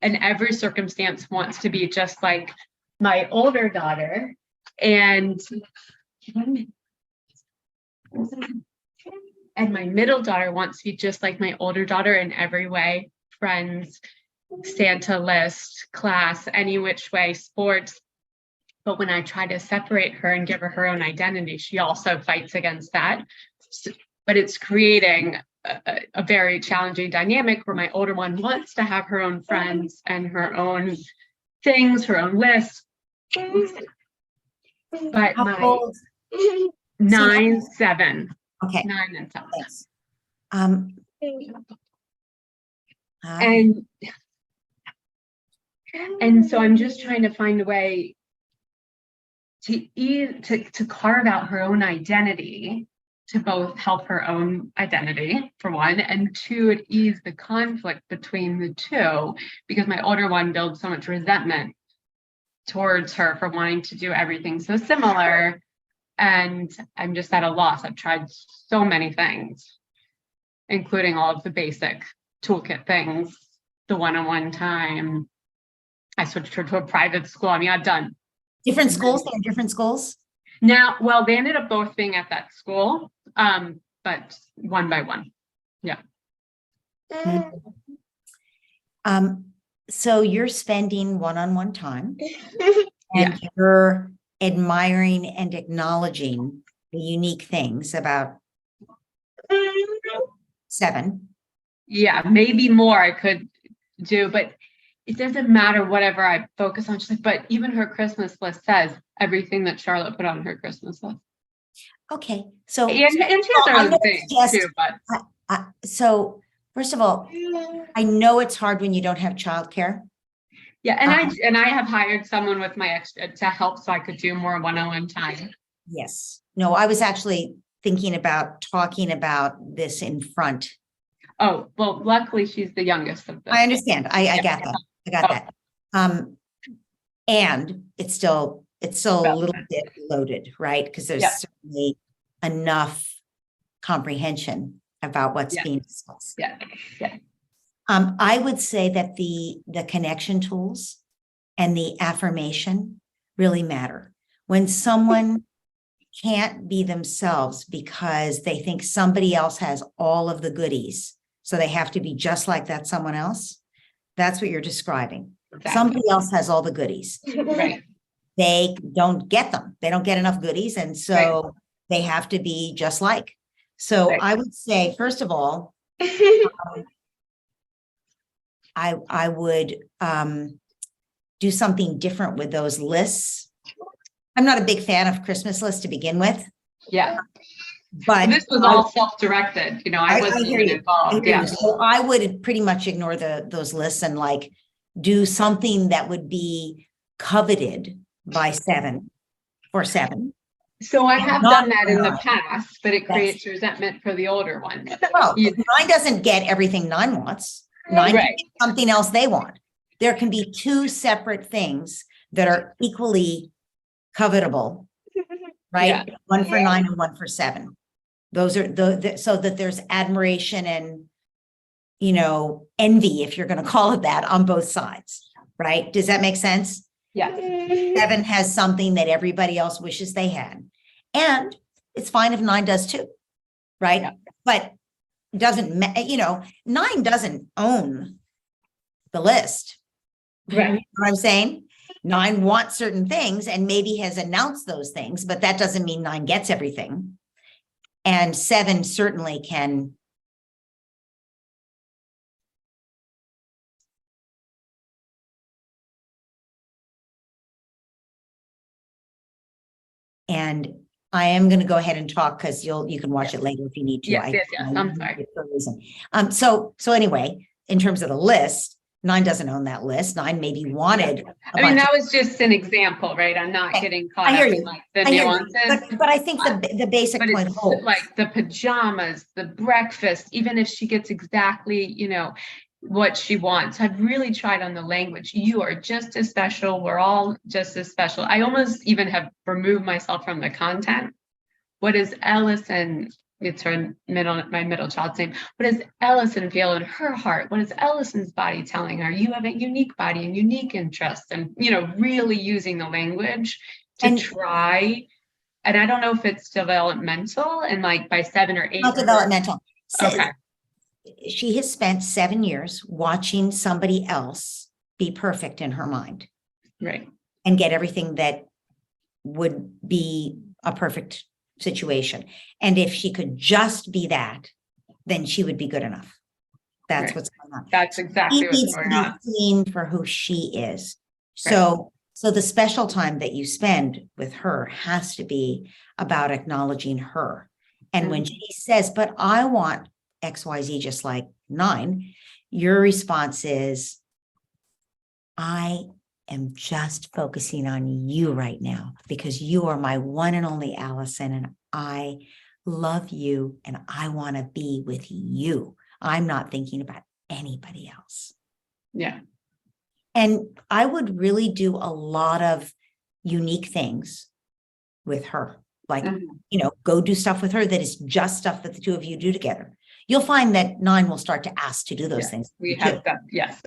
in every circumstance, wants to be just like my older daughter. And my middle daughter wants to be just like my older daughter in every way: friends, Santa list, class, any which way, sports. But when I try to separate her and give her her own identity, she also fights against that. But it's creating a very challenging dynamic where my older one wants to have her own friends and her own things, her own list. But How old? 9, 7. Okay. 9 and 7. Thanks. Hi. And so I'm just trying to find a way to carve out her own identity, to both help her own identity for one, and two, it ease the conflict between the two, because my older one builds so much resentment towards her for wanting to do everything so similar. And I'm just at a loss. I've tried so many things, including all of the basic toolkit things, the one-on-one time. I switched her to a private school. I mean, I've done Different schools, they're different schools? now. Well, they ended up both being at that school, but one by one. Yeah. So you're spending one-on-one time Yeah. and you're admiring and acknowledging the unique things about 7. Yeah, maybe more I could do, but it doesn't matter whatever I focus on. She's like, but even her Christmas list says everything that Charlotte put on her Christmas list. Okay, so And she has her I'm own gonna things suggest- too, but so first of all, I know it's hard when you don't have childcare. yeah, and I have hired someone with my extra to help so I could do more one-on-one time. Yes. No, I was actually thinking about talking about this in front. Oh, well, luckily she's the youngest of them. I understand. I Yeah. got that. I got that. And it's still a little bit loaded, right? Because there's Yeah. certainly enough comprehension about what's Yeah. being discussed. Yeah, yeah. I would say that the connection tools and the affirmation really matter. When someone can't be themselves because they think somebody else has all of the goodies, so they have to be just like that someone else, that's what you're describing. Exactly. Somebody else has all the goodies. Right. They don't get them. They don't get enough goodies. And so they have to be just like. So Right. I would say, first of all, I would do something different with those lists. I'm not a big fan of Christmas lists to begin with, Yeah. but This was all self-directed, you know, I wasn't hear even you. involved. Yeah. So I would pretty much ignore those lists and like do something that would be coveted by 7 for 7. So I have Not done that in the nine. past, but it creates resentment for the older ones. Well, You- 9 doesn't get everything 9 wants. 9 can Right. get something else they want. There can be 2 separate things that are equally covetable, right? Yeah. One for 9 and one for 7. Those are so that there's admiration and, envy, if you're going to call it that, on both sides, right? Does that make sense? Yeah. 7 has something that everybody else wishes they had. And it's fine if 9 does too, right? Yeah. But it doesn't, 9 doesn't own the list. Right. You know what I'm saying? 9 wants certain things and maybe has announced those things, but that doesn't mean 9 gets everything. And 7 certainly can. And I am going to go ahead and talk because you can watch it later if you need to. Yes, I'm sorry. For a reason. So anyway, in terms of the list, 9 doesn't own that list. 9 maybe wanted. I mean, that was just an example, right? I'm not getting caught I hear up you. in like the I hear you. nuances. But I think the basic But point it's holds. like the pajamas, the breakfast, even if she gets exactly, what she wants. I've really tried on the language. You are just as special. We're all just as special. I almost even have removed myself from the content. What is Ellison? It's my middle child's name. What does Ellison feel in her heart? What is Ellison's body telling her? You have a unique body and unique interests, and really using the language to try. And I don't know if it's developmental, and like by 7 or 8. Not developmental. Okay. She has spent 7 years watching somebody else be perfect in her mind. Right. And get everything that would be a perfect situation. And if she could just be that, then she would be good enough. That's Right. what's going on. That's exactly She what's needs to going be on. seen for who she is. So the special time that you spend with her has to be about acknowledging her. And when she says, but I want XYZ just like 9, your response is, I am just focusing on you right now because you are my one and only Allison, and I love you and I want to be with you. I'm not thinking about anybody else. Yeah. And I would really do a lot of unique things with her. Like, go do stuff with her that is just stuff that the two of you do together. You'll find that 9 will start to ask to do those things. We have that. Yes.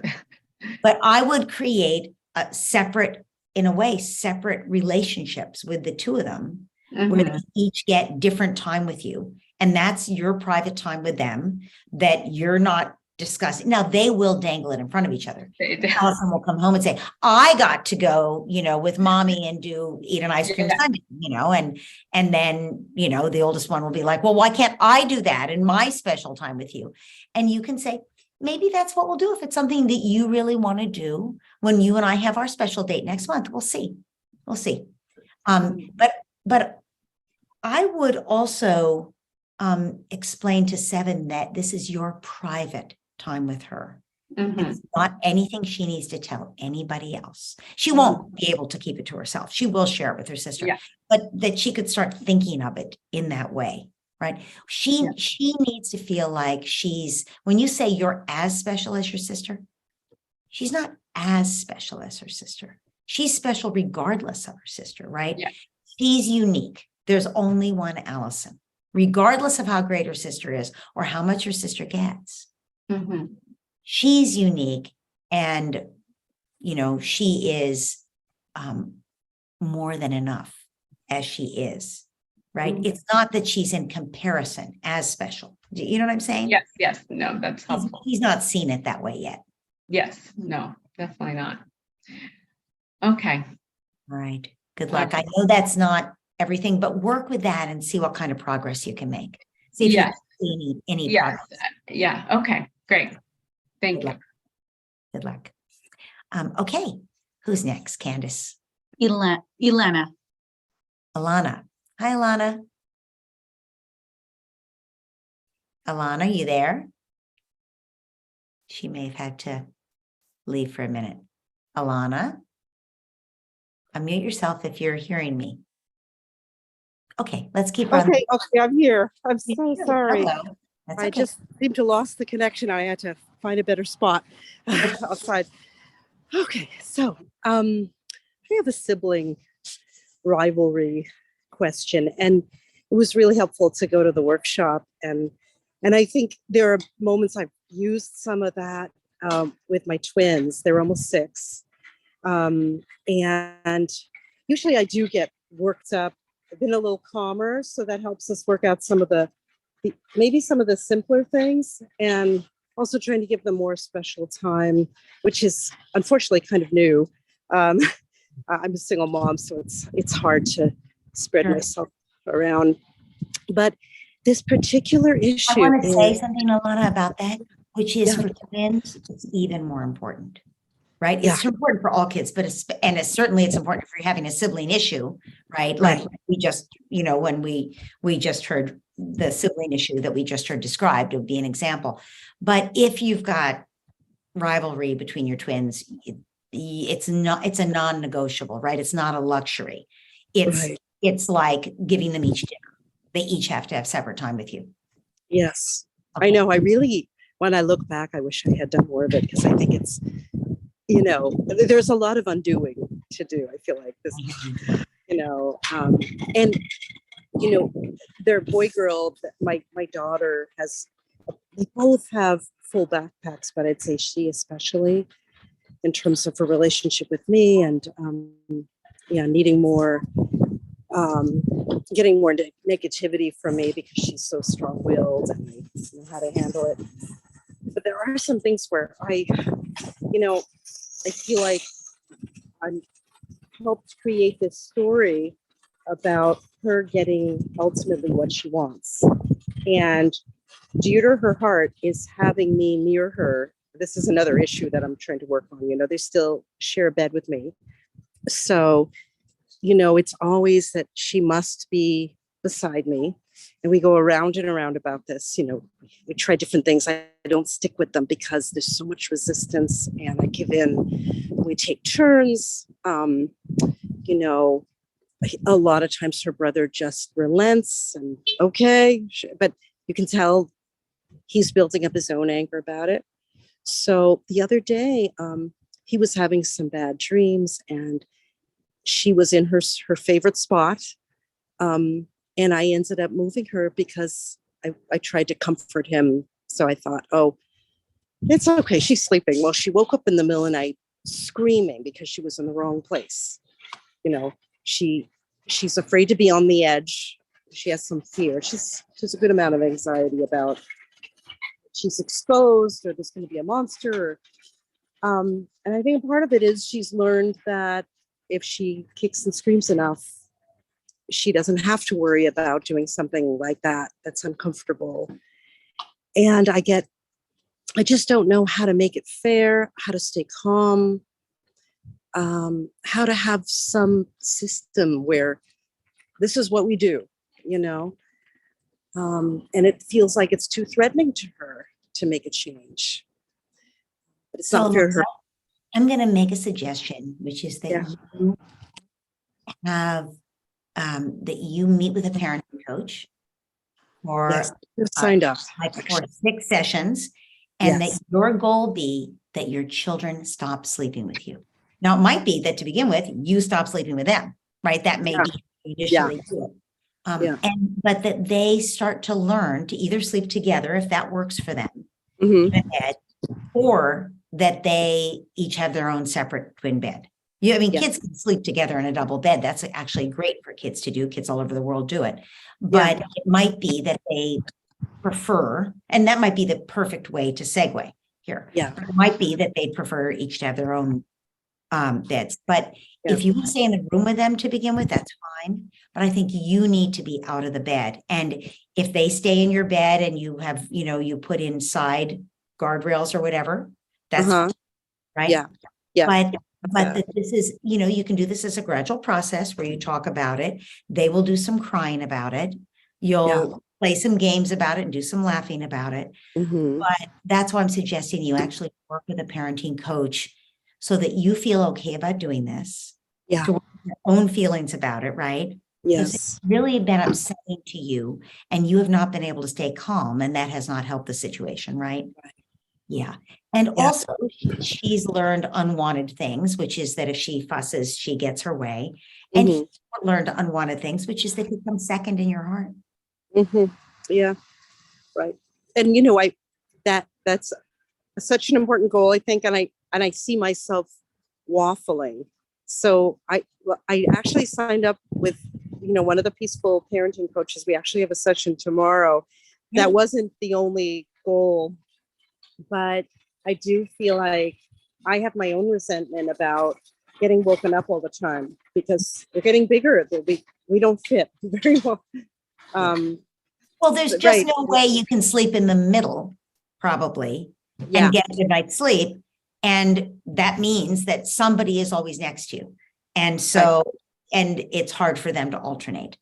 But I would create a separate relationships with the two of them, where they each get different time with you. And that's your private time with them that you're not discussing. Now they will dangle it in front of each other. Allison will come home and say, I got to go, with mommy and eat an ice cream sundae, and then, the oldest one will be like, well, why can't I do that in my special time with you? And you can say, maybe that's what we'll do. If it's something that you really want to do when you and I have our special date next month, we'll see. But I would also explain to 7 that this is your private time with her. It's not anything she needs to tell anybody else. She won't be able to keep it to herself. She will share it with her sister, but that she could start thinking of it in that way, right? She needs to feel like when you say you're as special as your sister, she's not as special as her sister. She's special regardless of her sister, right? Yeah. She's unique. There's only one Allison, regardless of how great her sister is or how much her sister gets. She's unique, and she is more than enough as she is, right? It's not that she's in comparison as special. Do you know what I'm saying? Yes. No, that's helpful. He's not seen it that way yet. Yes. No, definitely not. Okay. All right. Good luck. I know that's not everything, but work with that and see what kind of progress you can make. See if you see any progress. Yeah. Okay. Great. Thank you. Good luck. Okay. Who's next? Candace. Ilana. Alana. Hi, Alana. Alana, you there? She may have had to leave for a minute. Alana, unmute yourself if you're hearing me. Okay, let's keep on. Okay, I'm here. I'm so sorry. Hello. That's I okay. just seemed to lost the connection. I had to find a better spot outside. Okay, so I have a sibling rivalry question, and it was really helpful to go to the workshop, and I think there are moments I've used some of that with my twins. They're almost 6, and usually I do get worked up. I've been a little calmer, so that helps us work out some of maybe some of the simpler things, and also trying to give them more special time, which is unfortunately kind of new. I'm a single mom, so it's hard to spread myself around. But this particular issue, I want to say something, Alana, about that, which is for twins, it's even more important, right? It's important for all kids, but certainly it's important if you're having a sibling issue, right? Like we just, when we just heard the sibling issue that we just heard described, it would be an example. But if you've got rivalry between your twins, it's a non-negotiable, right? It's not a luxury. It's like giving them each dinner. They each have to have separate time with you. Yes, okay. I know. When I look back, I wish I had done more of it, because I think it's, there's a lot of undoing to do. I feel like this, and their boy girl, my daughter they both have full backpacks, but I'd say she especially, in terms of her relationship with me, and needing more, getting more negativity from me because she's so strong-willed and I know how to handle it. But there are some things where I feel like I'm helped create this story about her getting ultimately what she wants. And dear to her heart is having me near her. This is another issue that I'm trying to work on. They still share a bed with me. So, it's always that she must be beside me. and we go around and around about this. We try different things. I don't stick with them because there's so much resistance, and I give in. We take turns. A lot of times her brother just relents and okay, but you can tell he's building up his own anger about it. So the other day, he was having some bad dreams, and she was in her favorite spot. And I ended up moving her because I tried to comfort him. So I thought, oh, it's okay, she's sleeping. Well, she woke up in the middle of the night screaming because she was in the wrong place. She's afraid to be on the edge. She has some fear. She's a good amount of anxiety about she's exposed or there's going to be a monster. And I think part of it is she's learned that if she kicks and screams enough, she doesn't have to worry about doing something like that that's uncomfortable. And I just don't know how to make it fair, how to stay calm, how to have some system where this is what we do, and it feels like it's too threatening to her to make a change. But it's not fair to her. I'm going to make a suggestion, which is that you have that you meet with a parenting coach for Yes, signed up like 4 to 6 sessions, and that your goal be that your children stop sleeping with you. Now, it might be that to begin with, you stop sleeping with them, right? That may be initially do it. But that they start to learn to either sleep together if that works for them, in a bed, or that they each have their own separate twin bed. Kids can sleep together in a double bed. That's actually great for kids to do. Kids all over the world do it. But it might be that they prefer, and that might be the perfect way to segue here. It might be that they prefer each to have their own beds. But if you stay in the room with them to begin with, that's fine. But I think you need to be out of the bed. And if they stay in your bed and you have, you put inside guardrails or whatever, that's right. But this is, you can do this as a gradual process where you talk about it. They will do some crying about it. You'll play some games about it and do some laughing about it. But that's why I'm suggesting you actually work with a parenting coach so that you feel okay about doing this. To work your own feelings about it, right? Because it's really been upsetting to you and you have not been able to stay calm, and that has not helped the situation, right? Yeah. And also she's learned unwanted things, which is that if she fusses, she gets her way. And he learned unwanted things, which is that he comes second in your heart. Yeah. Right. And that's such an important goal, I think. And I see myself waffling. So I actually signed up with, one of the peaceful parenting coaches. We actually have a session tomorrow. That wasn't the only goal, but I do feel like I have my own resentment about getting woken up all the time because they're getting bigger. We don't fit very well. Well, there's just no way you can sleep in the middle, probably, and get a good night's sleep. And that means that somebody is always next to you. And so, and it's hard for them to alternate.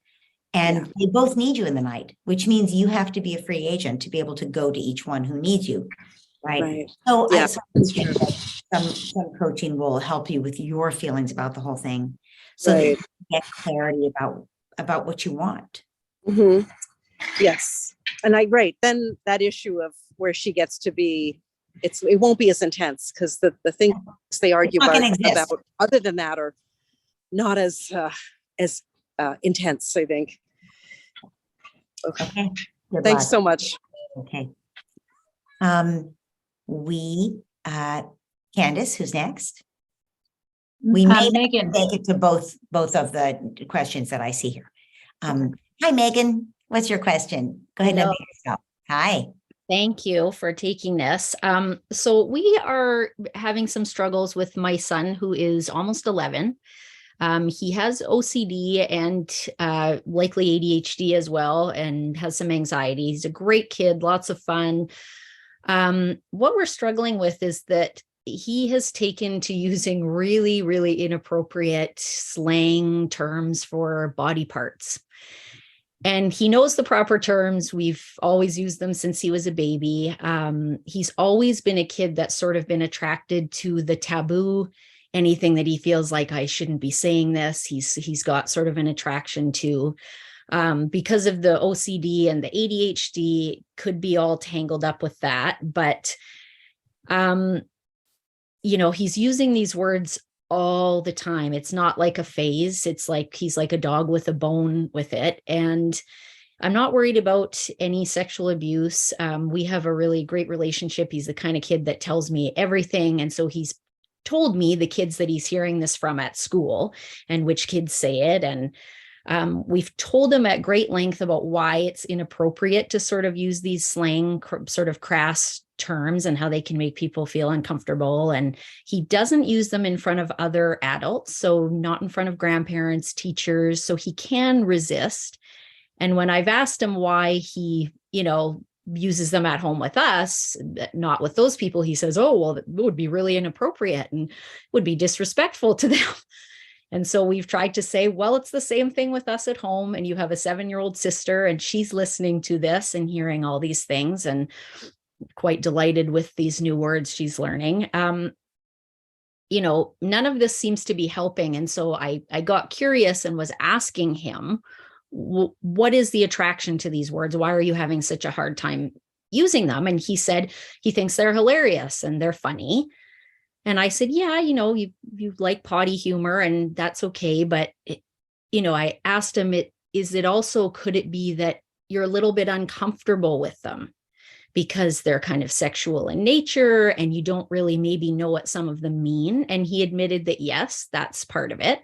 And they both need you in the night, which means you have to be a free agent to be able to go to each one who needs you. Right. So I think that some coaching will help you with your feelings about the whole thing so that you get clarity about what you want. Yes. And then that issue of where she gets to be, it won't be as intense because the things they argue about other than that are not as intense, I think. Okay. Thanks so much. Okay. Candace, who's next? We may Megan. take it to both of the questions that I see here. Hi, Megan. What's your question? Go ahead and unmute yourself. Hi. Thank you for taking this. So we are having some struggles with my son, who is almost 11. He has OCD and likely ADHD as well, and has some anxiety. He's a great kid, lots of fun. What we're struggling with is that he has taken to using really, really inappropriate slang terms for body parts. And he knows the proper terms. We've always used them since he was a baby. He's always been a kid that's sort of been attracted to the taboo, anything that he feels like I shouldn't be saying this. He's got sort of an attraction to, because of the OCD and the ADHD, could be all tangled up with that. But, he's using these words all the time. It's not like a phase. It's like he's like a dog with a bone with it. And I'm not worried about any sexual abuse. We have a really great relationship. He's the kind of kid that tells me everything. And so he's told me the kids that he's hearing this from at school and which kids say it. And we've told him at great length about why it's inappropriate to sort of use these slang, sort of crass terms and how they can make people feel uncomfortable. And he doesn't use them in front of other adults, so not in front of grandparents, teachers, so he can resist. And when I've asked him why he, uses them at home with us, not with those people, he says, oh, well, that would be really inappropriate and would be disrespectful to them. And so we've tried to say, well, it's the same thing with us at home. And you have a 7-year-old sister and she's listening to this and hearing all these things and quite delighted with these new words she's learning. None of this seems to be helping. And so I got curious and was asking him, what is the attraction to these words? Why are you having such a hard time using them? And he said he thinks they're hilarious and they're funny. And I said, yeah, you like potty humor and that's okay. But, I asked him, could it be that you're a little bit uncomfortable with them because they're kind of sexual in nature and you don't really maybe know what some of them mean? And he admitted that, yes, that's part of it.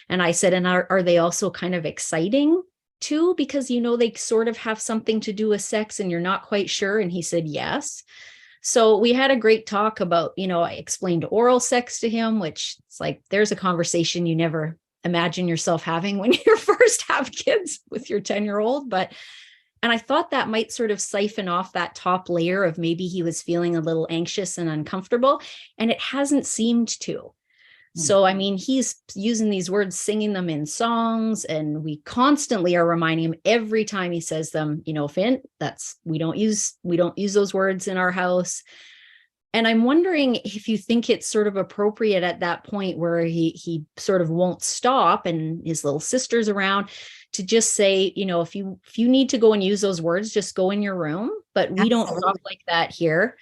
And I said, and are they also kind of exciting too? Because, they sort of have something to do with sex and you're not quite sure. And he said, yes. So we had a great talk about, I explained oral sex to him, which it's like, there's a conversation you never imagine yourself having when you first have kids with your 10-year-old. And I thought that might sort of siphon off that top layer of maybe he was feeling a little anxious and uncomfortable, and it hasn't seemed to. So, he's using these words, singing them in songs, and we constantly are reminding him every time he says them, Finn, we don't use those words in our house. And I'm wondering if you think it's sort of appropriate at that point where he sort of won't stop and his little sister's around to just say, if you need to go and use those words, just go in your room, but we don't talk like that here.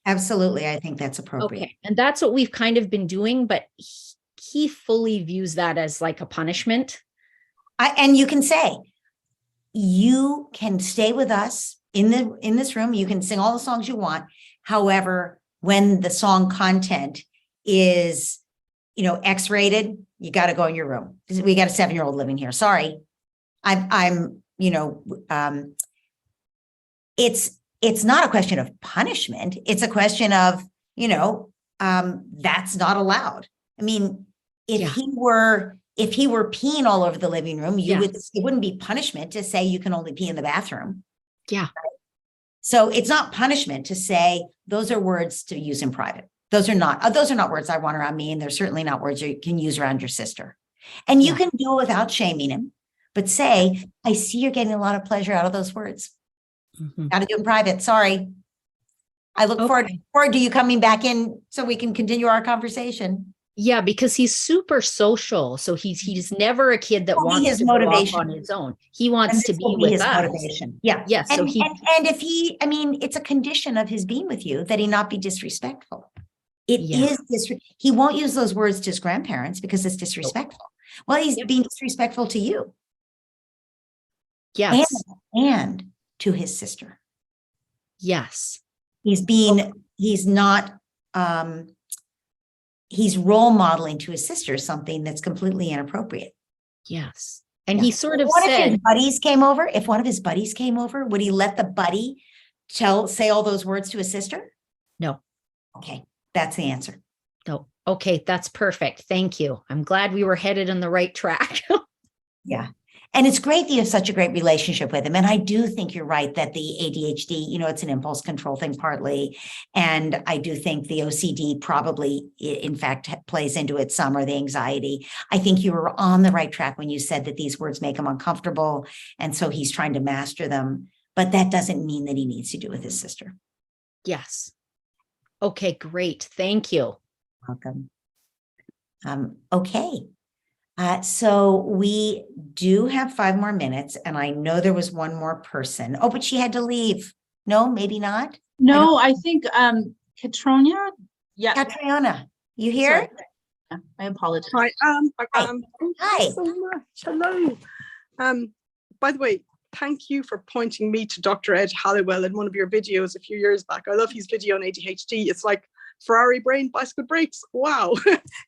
Absolutely. I think that's appropriate. Okay. And that's what we've kind of been doing, but he fully views that as like a punishment. And you can say, you can stay with us in this room. You can sing all the songs you want. However, when the song content is, X-rated, you got to go in your room. We got a 7-year-old living here. Sorry. It's not a question of punishment. It's a question of, that's not allowed. If he were peeing all over the living room, it wouldn't be punishment to say you can only pee in the bathroom. Yeah. Right? So it's not punishment to say those are words to use in private. Those are not words I want around me. And they're certainly not words you can use around your sister. And you can do it without shaming him, but say, I see you're getting a lot of pleasure out of those words. Mm-hmm. Got to do it in private. Sorry. I look forward to you coming back in so we can continue our conversation. Yeah, because he's super social. So he's never a kid that wants his to motivation go off on his own. He wants to be with his us. Motivation. Yeah. Yes. And if it's a condition of his being with you that he not be disrespectful. He won't use those words to his grandparents because it's disrespectful. Well, he's being disrespectful to you. Yes. And to his sister. Yes. He's role modeling to his sister something that's completely inappropriate. Yes. And he sort of said, if one of his buddies came over, would he let the buddy say all those words to his sister? No. Okay. That's the answer. No. Okay. That's perfect. Thank you. I'm glad we were headed in the right track. Yeah. And it's great that you have such a great relationship with him. And I do think you're right that the ADHD, it's an impulse control thing partly. And I do think the OCD probably, in fact, plays into it some, or the anxiety. I think you were on the right track when you said that these words make him uncomfortable. And so he's trying to master them. But that doesn't mean that he needs to do with his sister. Yes. Okay, great. Thank you. Welcome. Okay. So we do have 5 more minutes, and I know there was one more person. Oh, but she had to leave. No, maybe not. No, I think Katrina. Yeah. Catriona, you here? Sorry. I apologize. Hi. Hi. Thank you so much. Hello. By the way, thank you for pointing me to Dr. Ed Halliwell in one of your videos a few years back. I love his video on ADHD. It's like Ferrari brain, bicycle brakes. Wow.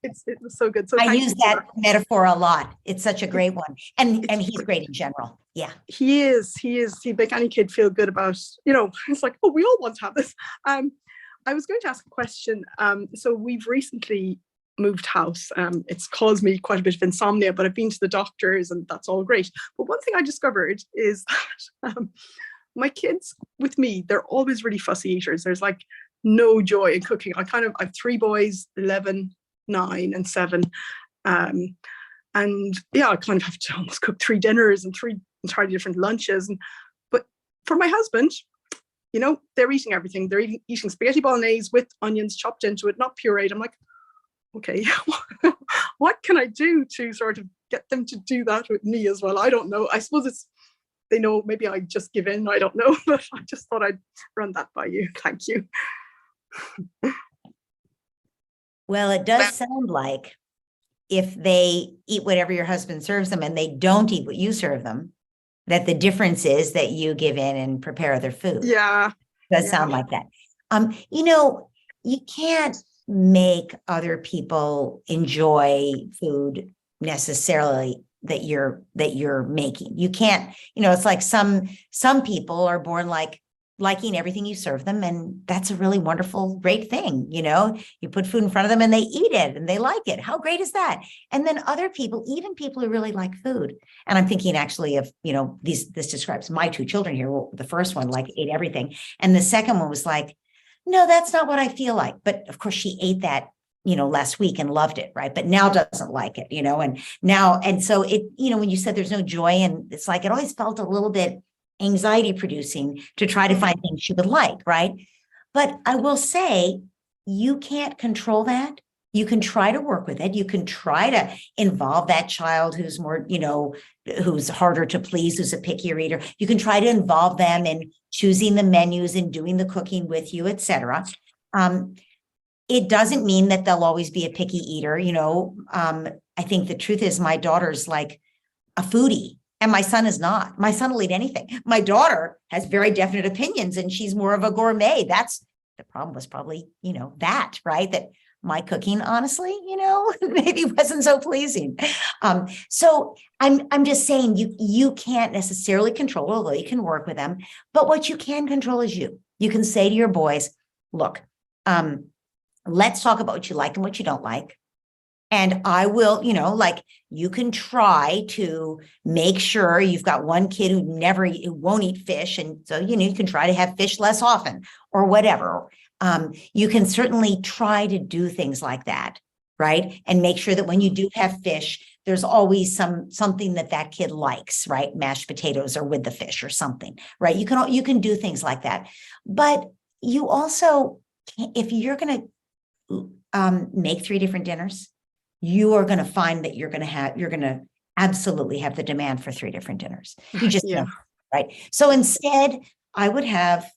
It was so good. So I use that metaphor a lot. It's such a great one. And he's great in general. Yeah. He is. He'd make any kid feel good about, it's like, oh, we all want to have this. I was going to ask a question. So we've recently moved house. It's caused me quite a bit of insomnia, but I've been to the doctors and that's all great. But one thing I discovered is that my kids with me, they're always really fussy eaters. There's like no joy in cooking. I have 3 boys, 11, 9 and 7. And yeah, I kind of have to almost cook 3 dinners and 3 entirely different lunches. But for my husband, they're eating everything. They're eating spaghetti bolognese with onions chopped into it, not pureed. I'm like, okay, what can I do to sort of get them to do that with me as well? I don't know. I suppose they know, maybe I just give in. I don't know, but I just thought I'd run that by you. Thank you. Well, it does sound like if they eat whatever your husband serves them and they don't eat what you serve them, that the difference is that you give in and prepare their food. Yeah. It does sound like that. You can't make other people enjoy food necessarily that you're making. You can't, it's like some people are born liking everything you serve them, and that's a really wonderful, great thing. You put food in front of them and they eat it and they like it. How great is that? And then other people, even people who really like food, and I'm thinking actually of, this describes my 2 children here. Well, the first one ate everything, and the second one was like, no, that's not what I feel like. But of course she ate that, last week and loved it. Right. But now doesn't like it, and so it, when you said there's no joy, and it's like, it always felt a little bit anxiety producing to try to find things she would like. Right. But I will say, you can't control that. You can try to work with it. You can try to involve that child who's more, who's harder to please, who's a pickier eater. You can try to involve them in choosing the menus and doing the cooking with you, etc. It doesn't mean that they'll always be a picky eater. I think the truth is my daughter's like a foodie and my son is not. My son will eat anything. My daughter has very definite opinions and she's more of a gourmet. That's the problem, was probably, that, right? That my cooking, honestly, maybe wasn't so pleasing. So I'm just saying you can't necessarily control, although you can work with them. But what you can control is you. You can say to your boys, look, let's talk about what you like and what you don't like. And I will, you can try to make sure you've got one kid who won't eat fish. And so, you can try to have fish less often or whatever. You can certainly try to do things like that, right? And make sure that when you do have fish, there's always something that kid likes, right? Mashed potatoes or with the fish or something, right? You can do things like that. But you also, if you're going to make 3 different dinners, you are going to find that you're going to absolutely have the demand for 3 different dinners. You just can't, right? So instead, I would have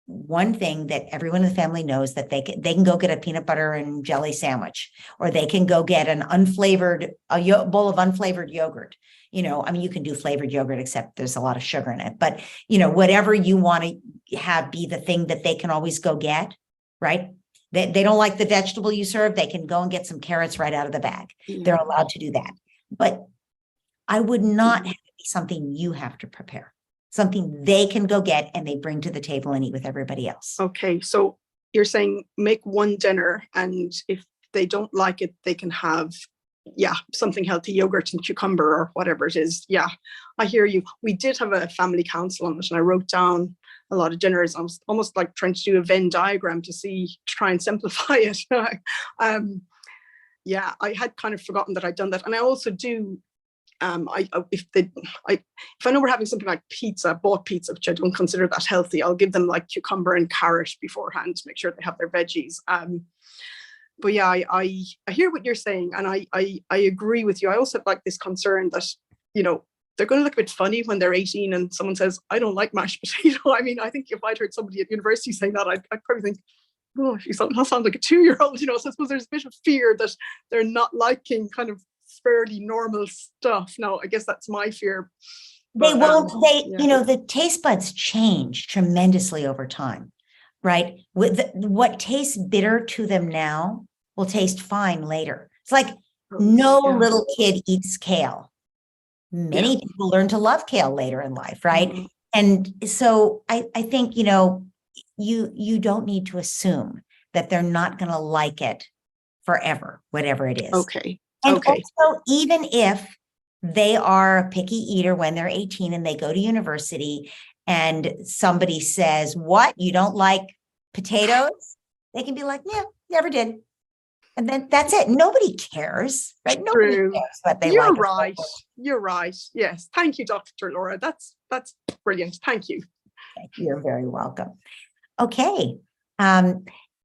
one thing that everyone in the family knows, that they can go get a peanut butter and jelly sandwich, or they can go get a bowl of unflavored yogurt. You can do flavored yogurt, except there's a lot of sugar in it, but whatever you want to have be the thing that they can always go get, right? They don't like the vegetable you serve, they can go and get some carrots right out of the bag. They're allowed to do that. But I would not have it be something you have to prepare. Something they can go get and they bring to the table and eat with everybody else. Okay, so you're saying make one dinner, and if they don't like it, they can have yeah, something healthy, yogurt and cucumber or whatever it is. Yeah, I hear you. We did have a family council on it, and I wrote down a lot of dinners. I was almost like trying to do a Venn diagram to try and simplify it. Yeah, I had kind of forgotten that I'd done that. And I also do, if I know we're having something like bought pizza, which I don't consider that healthy, I'll give them like cucumber and carrot beforehand to make sure they have their veggies. But yeah, I hear what you're saying, and I agree with you. I also have like this concern that, you know, they're going to look a bit funny when they're 18 and someone says, I don't like mashed potato. I mean, I think if I'd heard somebody at university saying that, I'd probably think, oh, that sounds like a 2-year-old, you know. So I suppose there's a bit of fear that they're not liking kind of fairly normal stuff. Now, I guess that's my fear. They But, won't, yeah. you know, the taste buds change tremendously over time, right? What tastes bitter to them now will taste fine later. It's like no little kid eats kale. Many people learn to love kale later in life, right? Mm-hmm. And so I think, you know, you don't need to assume that they're not going to like it forever, whatever it is. Okay. And okay. also, even if they are a picky eater when they're 18 and they go to university and somebody says, what, you don't like potatoes? They can be like, yeah, never did. And then that's it. Nobody cares, right? Nobody True. cares what they You're like. right. You're right. Yes. Thank you, Dr. Laura. That's brilliant. Thank you. You're very welcome. Okay.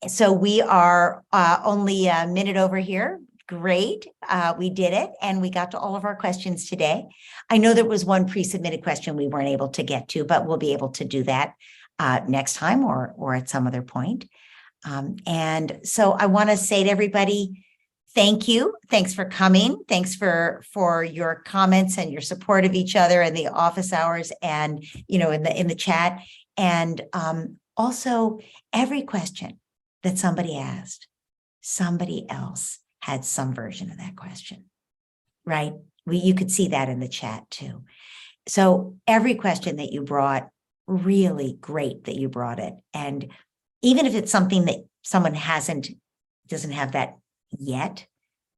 So we are only a minute over here. Great. We did it, and we got to all of our questions today. I know there was one pre-submitted question we weren't able to get to, but we'll be able to do that next time or at some other point. And so I want to say to everybody, thank you. Thanks for coming. Thanks for your comments and your support of each other and the office hours and, you know, in the chat. And also every question that somebody asked, somebody else had some version of that question, right? You could see that in the chat too. So every question that you brought, really great that you brought it. And even if it's something that someone doesn't have that yet,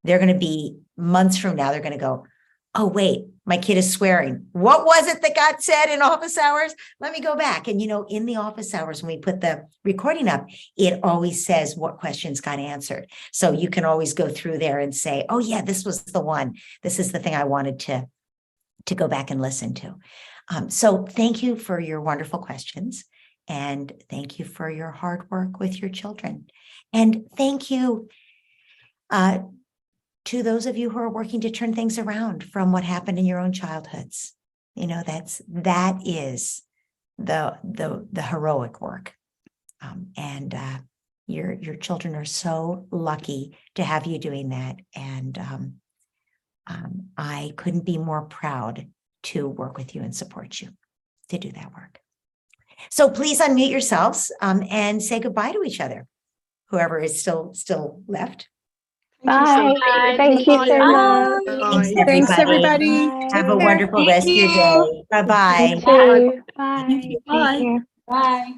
they're going to be months from now, they're going to go, oh, wait, my kid is swearing. What was it that got said in office hours? Let me go back. And, you know, in the office hours, when we put the recording up, it always says what questions got answered. So you can always go through there and say, oh, yeah, this was the one. This is the thing I wanted to go back and listen to. So thank you for your wonderful questions. And thank you for your hard work with your children. And thank you to those of you who are working to turn things around from what happened in your own childhoods. You know, that is the heroic work. And your children are so lucky to have you doing that. And I couldn't be more proud to work with you and support you to do that work. So please unmute yourselves and say goodbye to each other, whoever is still left. Bye. Thank you so much. Thanks, everybody. Have a wonderful rest of your day. Bye-bye. You too. Bye. Bye. Take care. Bye.